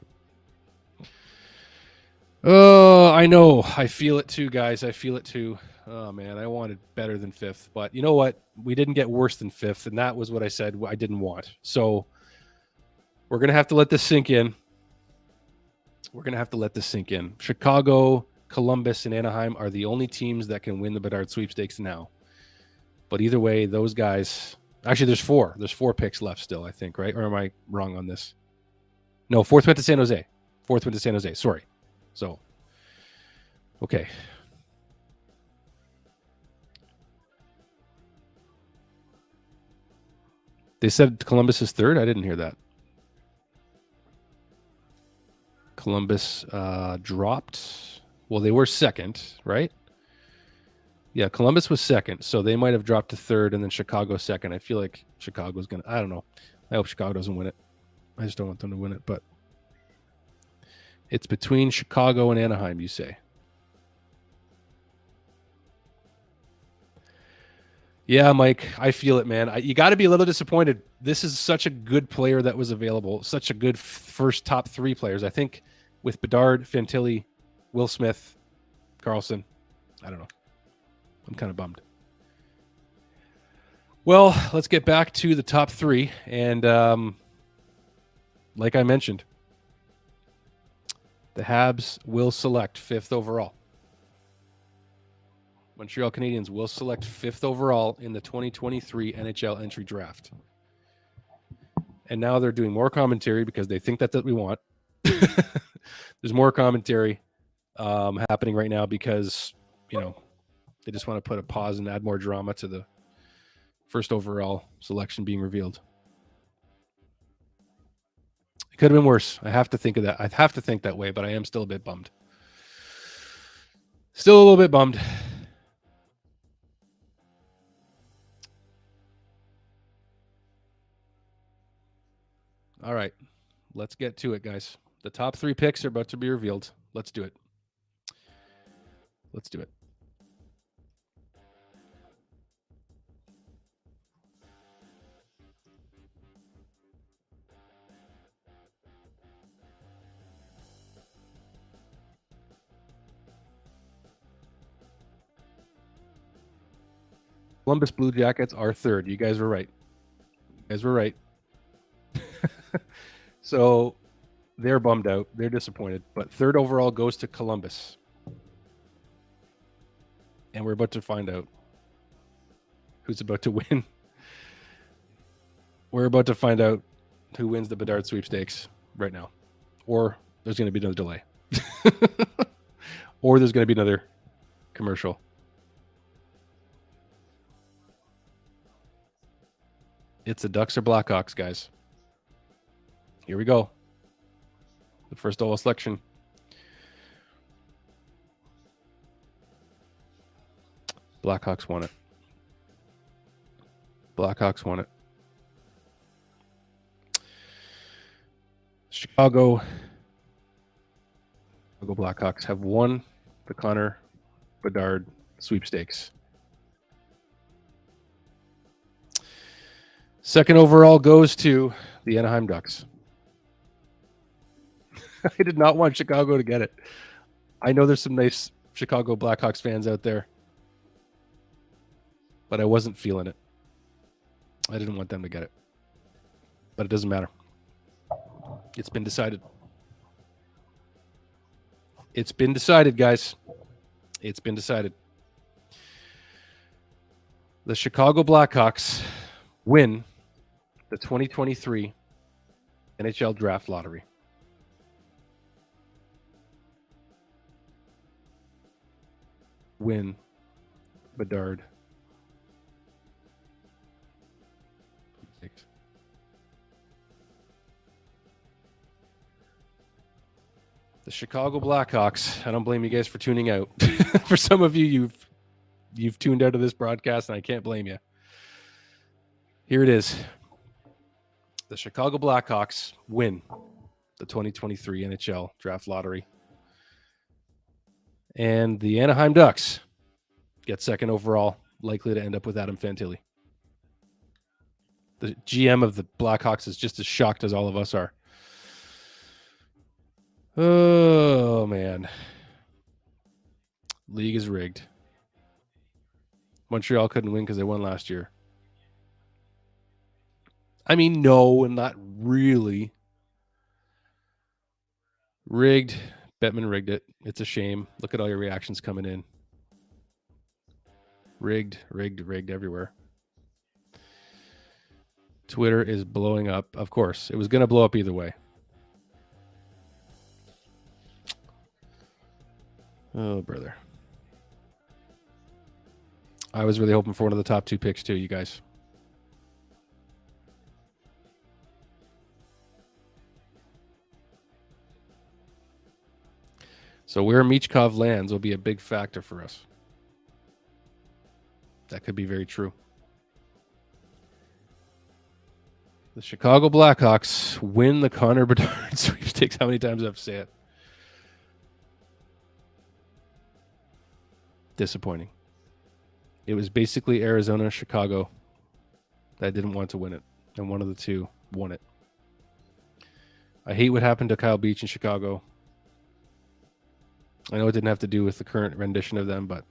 Oh, I know. I feel it too, guys. I feel it too. Oh, man, I wanted better than 5th. But you know what? We didn't get worse than 5th, and that was what I said I didn't want. So we're going to have to let this sink in. We're going to have to let this sink in. Chicago, Columbus, and Anaheim are the only teams that can win the Bedard Sweepstakes now. But either way, those guys... Actually, there's 4. There's 4 picks left still, I think, right? Or am I wrong on this? No, 4th went to San Jose. 4th went to San Jose. Sorry. So, okay. They said Columbus is 3rd? I didn't hear that. Columbus dropped. Well, they were 2nd, right? Yeah, Columbus was 2nd, so they might have dropped to 3rd, and then Chicago 2nd. I feel like Chicago's going to... I don't know. I hope Chicago doesn't win it. I just don't want them to win it, but... It's between Chicago and Anaheim, you say? Yeah, Mike, I feel it, man. You got to be a little disappointed. This is such a good player that was available. Such a good first top 3 players. I think with Bedard, Fantilli, Will Smith, Carlson. I don't know. I'm kind of bummed. Well, let's get back to the top 3. And like I mentioned, the Habs will select 5th overall. Montreal Canadiens will select 5th overall in the 2023 NHL entry draft. And now they're doing more commentary because they think that's what we want. There's more commentary happening right now because, you know, they just want to put a pause and add more drama to the first overall selection being revealed. It could have been worse. I have to think of that. I have to think that way, but I am still a bit bummed. Still a little bit bummed. All right. Let's get to it, guys. The top 3 picks are about to be revealed. Let's do it. Let's do it. Columbus Blue Jackets are third. You guys were right. So they're bummed out. They're disappointed. But third overall goes to Columbus. And we're about to find out who's about to win. We're about to find out who wins the Bedard Sweepstakes right now. Or there's going to be another delay. Or there's going to be another commercial. It's the Ducks or Blackhawks, guys. Here we go. The first overall selection. Blackhawks won it. Chicago Blackhawks have won the Connor Bedard Sweepstakes. Second overall goes to the Anaheim Ducks. I did not want Chicago to get it. I know there's some nice Chicago Blackhawks fans out there, but I wasn't feeling it. I didn't want them to get it. But it doesn't matter. It's been decided. It's been decided, guys. It's been decided. The Chicago Blackhawks win the 2023 NHL Draft Lottery. Win Bedard. The Chicago Blackhawks. I don't blame you guys for tuning out. For some of you, you've tuned out of this broadcast, and I can't blame you. Here it is. The Chicago Blackhawks win the 2023 NHL Draft Lottery. And the Anaheim Ducks get second overall, likely to end up with Adam Fantilli. The GM of the Blackhawks is just as shocked as all of us are. Oh, man. League is rigged. Montreal couldn't win because they won last year. I mean, no, and not really. Rigged. Bettman rigged it. It's a shame. Look at all your reactions coming in. Rigged everywhere. Twitter is blowing up. Of course, it was going to blow up either way. Oh, brother. I was really hoping for one of the top 2 picks too, you guys. So where Michkov lands will be a big factor for us. That could be very true. The Chicago Blackhawks win the Connor Bedard Sweepstakes. How many times do I have to say it? Disappointing. It was basically Arizona, Chicago that didn't want to win it, and one of the two won it. I hate what happened to Kyle Beach in Chicago. I know it didn't have to do with the current rendition of them, but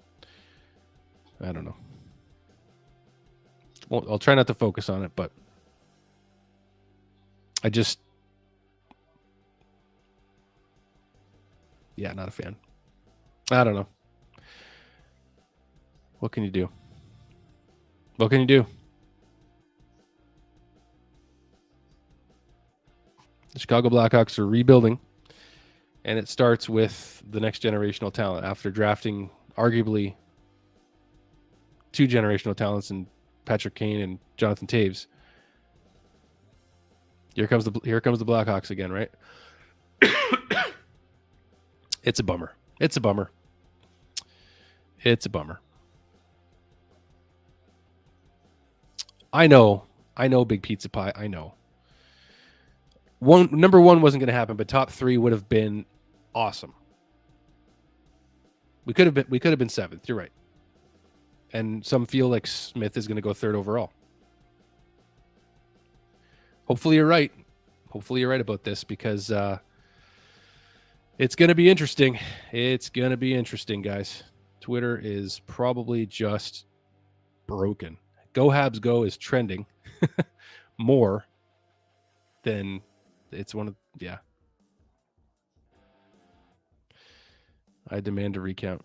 I don't know. Well, I'll try not to focus on it, but I just, not a fan. I don't know. What can you do? What can you do? The Chicago Blackhawks are rebuilding, and it starts with the next generational talent after drafting arguably 2 generational talents in Patrick Kane and Jonathan Taves. Here comes the Blackhawks again, right? It's a bummer. It's a bummer. It's a bummer. I know, Big Pizza Pie. I know. Number one wasn't going to happen, but top three would have been awesome. We could have been seventh. You're right. And some feel like Smith is going to go third overall. Hopefully you're right. Hopefully you're right about this, because it's going to be interesting. It's going to be interesting, guys. Twitter is probably just broken. Go Habs Go is trending more than it's one of, yeah. I demand a recount.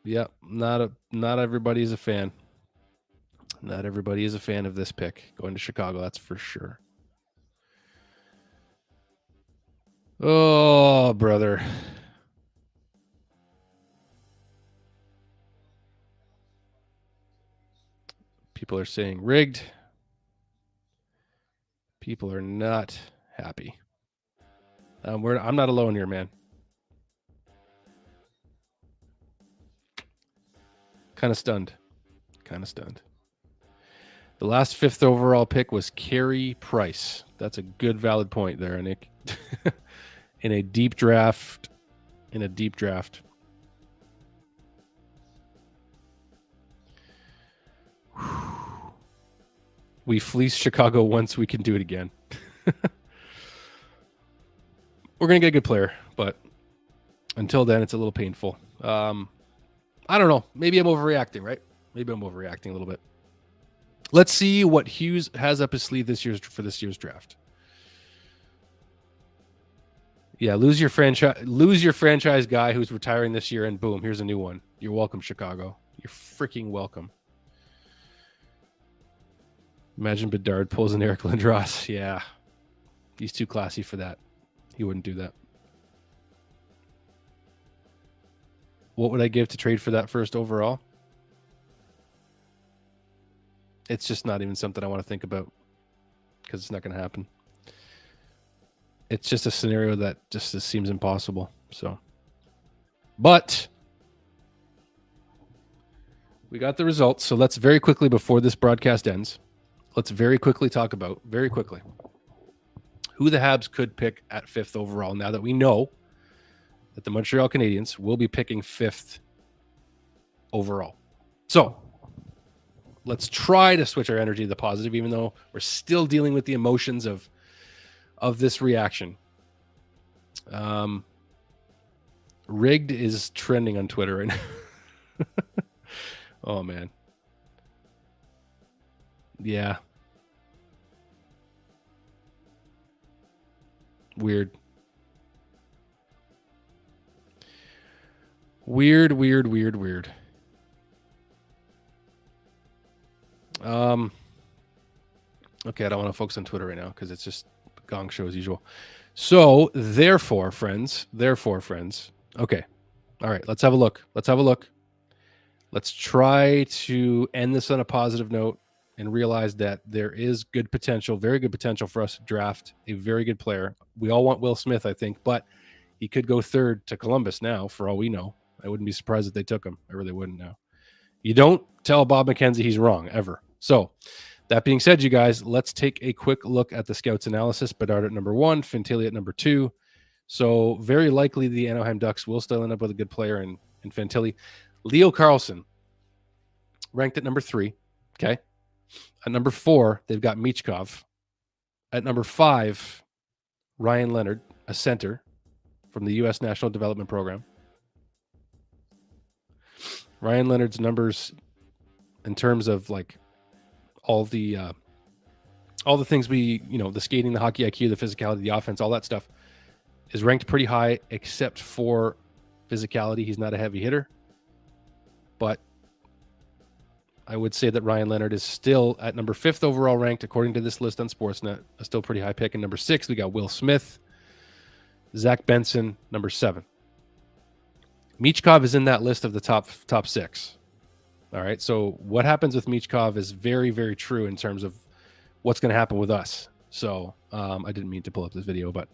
Yep, not everybody is a fan. Not everybody is a fan of this pick going to Chicago, that's for sure. Oh, brother. People are saying rigged. People are not happy. I'm not alone here, man. Kind of stunned. The last 5th overall pick was Carey Price. That's a good, valid point there, Nick. In a deep draft. We fleeced Chicago once, we can do it again. We're going to get a good player, but until then, it's a little painful. I don't know. Maybe I'm overreacting, right? Maybe I'm overreacting a little bit. Let's see what Hughes has up his sleeve for this year's draft. Yeah, lose your franchise guy who's retiring this year, and boom, here's a new one. You're welcome, Chicago. You're freaking welcome. Imagine Bedard pulls an Eric Lindros. Yeah, he's too classy for that. He wouldn't do that. What would I give to trade for that first overall? It's just not even something I want to think about, because it's not going to happen. It's just a scenario that just seems impossible. So, but we got the results. So let's very quickly, before this broadcast ends, let's very quickly talk about, who the Habs could pick at 5th overall, now that we know that the Montreal Canadiens will be picking 5th overall. So let's try to switch our energy to the positive, even though we're still dealing with the emotions of this reaction. Rigged is trending on Twitter right now. Oh, man. Yeah. Weird. Okay, I don't want to focus on Twitter right now because it's just gong show as usual. So, therefore, friends. Okay. All right, let's have a look. Let's try to end this on a positive note and realize that there is good potential, very good potential for us to draft a very good player. We all want Will Smith, I think, but he could go third to Columbus now, for all we know. I wouldn't be surprised if they took him. I really wouldn't now. You don't tell Bob McKenzie he's wrong, ever. So, that being said, you guys, let's take a quick look at the scouts analysis. Bedard at number 1, Fantilli at number 2. So very likely the Anaheim Ducks will still end up with a good player in Fantilli. Leo Carlsson, ranked at number 3. Okay. At number 4, they've got Michkov. At number 5, Ryan Leonard, a center from the U.S. National Development Program. Ryan Leonard's numbers in terms of like all the things we, the skating, the hockey IQ, the physicality, the offense, all that stuff is ranked pretty high, except for physicality. He's not a heavy hitter, but I would say that Ryan Leonard is still at number 5th overall ranked, according to this list on Sportsnet, a still pretty high pick. And number 6, we got Will Smith, Zach Benson, number 7. Michkov is in that list of the top 6. All right. So what happens with Michkov is very, very true in terms of what's going to happen with us. So I didn't mean to pull up this video, but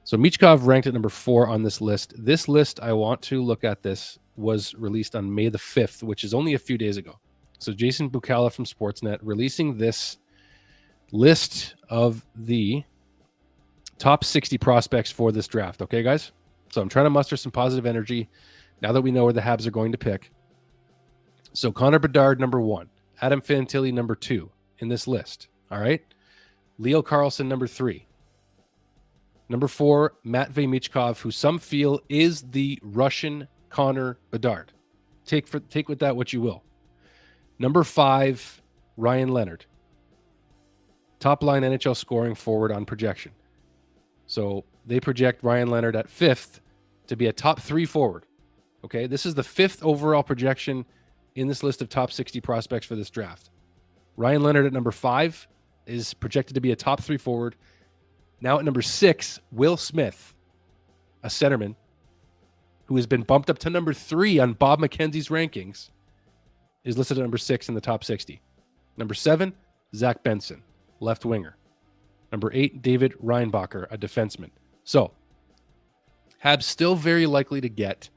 so Michkov ranked at number 4 on this list. This list, I want to look at this, was released on May the 5th, which is only a few days ago. So Jason Bukala from Sportsnet releasing this list of the top 60 prospects for this draft. Okay, guys? So I'm trying to muster some positive energy now that we know where the Habs are going to pick. So Connor Bedard, number 1. Adam Fantilli, number 2 in this list. All right? Leo Carlsson, number 3. Number 4, Matvei Michkov, who some feel is the Russian Connor Bedard. Take with that what you will. Number 5, Ryan Leonard. Top line NHL scoring forward on projection. So they project Ryan Leonard at 5th to be a top 3 forward. Okay, this is the 5th overall projection in this list of top 60 prospects for this draft. Ryan Leonard at number 5 is projected to be a top 3 forward. Now at number 6, Will Smith, a centerman, who has been bumped up to number 3 on Bob McKenzie's rankings, is listed at number 6 in the top 60. Number 7, Zach Benson, left winger. Number 8, David Reinbacher, a defenseman. So, Habs still very likely to get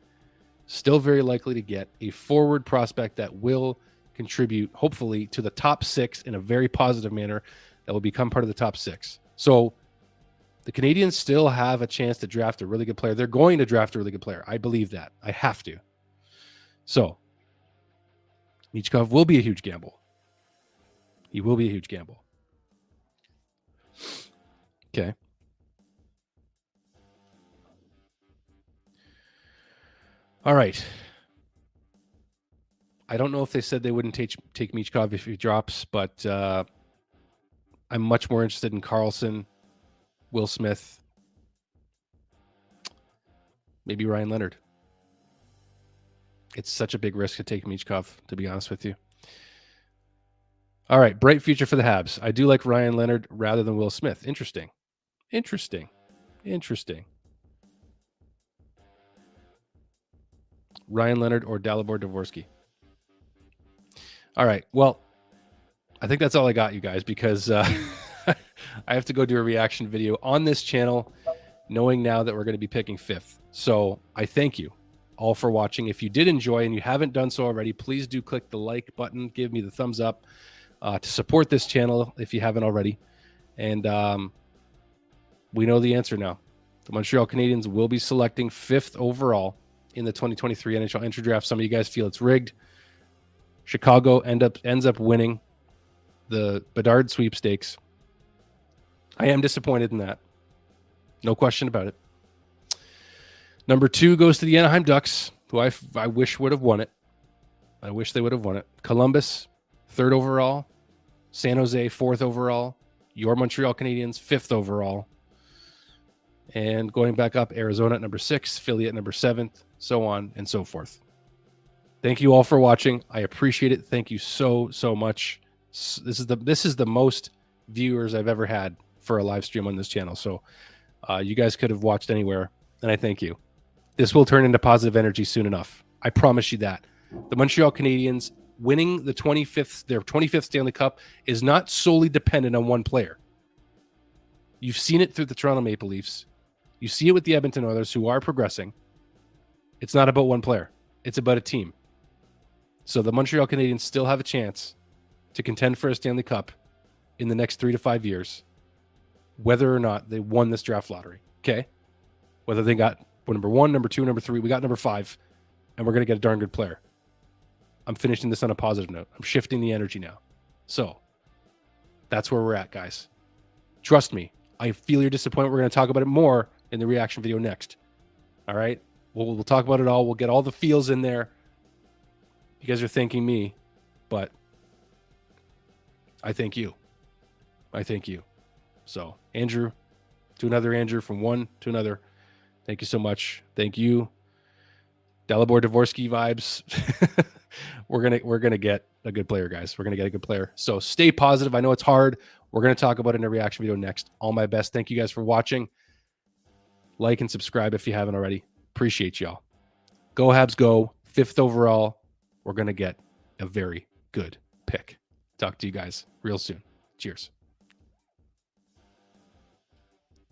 a forward prospect that will contribute, hopefully, to the top 6 in a very positive manner that will become part of the top 6. So, the Canadiens still have a chance to draft a really good player. They're going to draft a really good player. I believe that. I have to. So, Michkov will be a huge gamble. He will be a huge gamble. Okay. All right. I don't know if they said they wouldn't take Michkov if he drops, but I'm much more interested in Carlson, Will Smith, maybe Ryan Leonard. It's such a big risk to take Michkov, to be honest with you. All right, bright future for the Habs. I do like Ryan Leonard rather than Will Smith. Interesting. Ryan Leonard or Dalibor Dvorsky. All right, well, I think that's all I got, you guys, because I have to go do a reaction video on this channel, knowing now that we're going to be picking 5th. So I thank you all for watching. If you did enjoy and you haven't done so already, please do click the like button. Give me the thumbs up to support this channel if you haven't already. And we know the answer now. The Montreal Canadiens will be selecting 5th overall in the 2023 NHL Entry Draft. Some of you guys feel it's rigged. Chicago ends up winning the Bedard Sweepstakes. I am disappointed in that. No question about it. Number 2 goes to the Anaheim Ducks, who I wish would have won it. I wish they would have won it. Columbus, 3rd overall. San Jose, 4th overall. Your Montreal Canadiens, 5th overall. And going back up, Arizona at number 6, Philly at number 7th, so on and so forth. Thank you all for watching. I appreciate it. Thank you so much. This is the most viewers I've ever had for a live stream on this channel. So you guys could have watched anywhere, and I thank you. This will turn into positive energy soon enough. I promise you that. The Montreal Canadiens winning their 25th Stanley Cup is not solely dependent on one player. You've seen it through the Toronto Maple Leafs. You see it with the Edmonton Oilers, who are progressing. It's not about one player. It's about a team. So the Montreal Canadiens still have a chance to contend for a Stanley Cup in the next 3 to 5 years, whether or not they won this draft lottery. Okay? Whether they got number 1, number 2, number 3, we got number 5, and we're going to get a darn good player. I'm finishing this on a positive note. I'm shifting the energy now. So that's where we're at, guys. Trust me. I feel your disappointment. We're going to talk about it more in the reaction video next. All right? We'll talk about it all. We'll get all the feels in there. You guys are thanking me, but I thank you. I thank you. So, Andrew, to another Andrew, from one to another. Thank you so much. Thank you. Dalibor Dvorsky vibes. We're gonna get a good player, guys. We're gonna get a good player. So stay positive. I know it's hard. We're gonna talk about it in a reaction video next. All my best. Thank you guys for watching. Like and subscribe if you haven't already. Appreciate y'all. Go Habs, go. 5th overall. We're going to get a very good pick. Talk to you guys real soon. Cheers.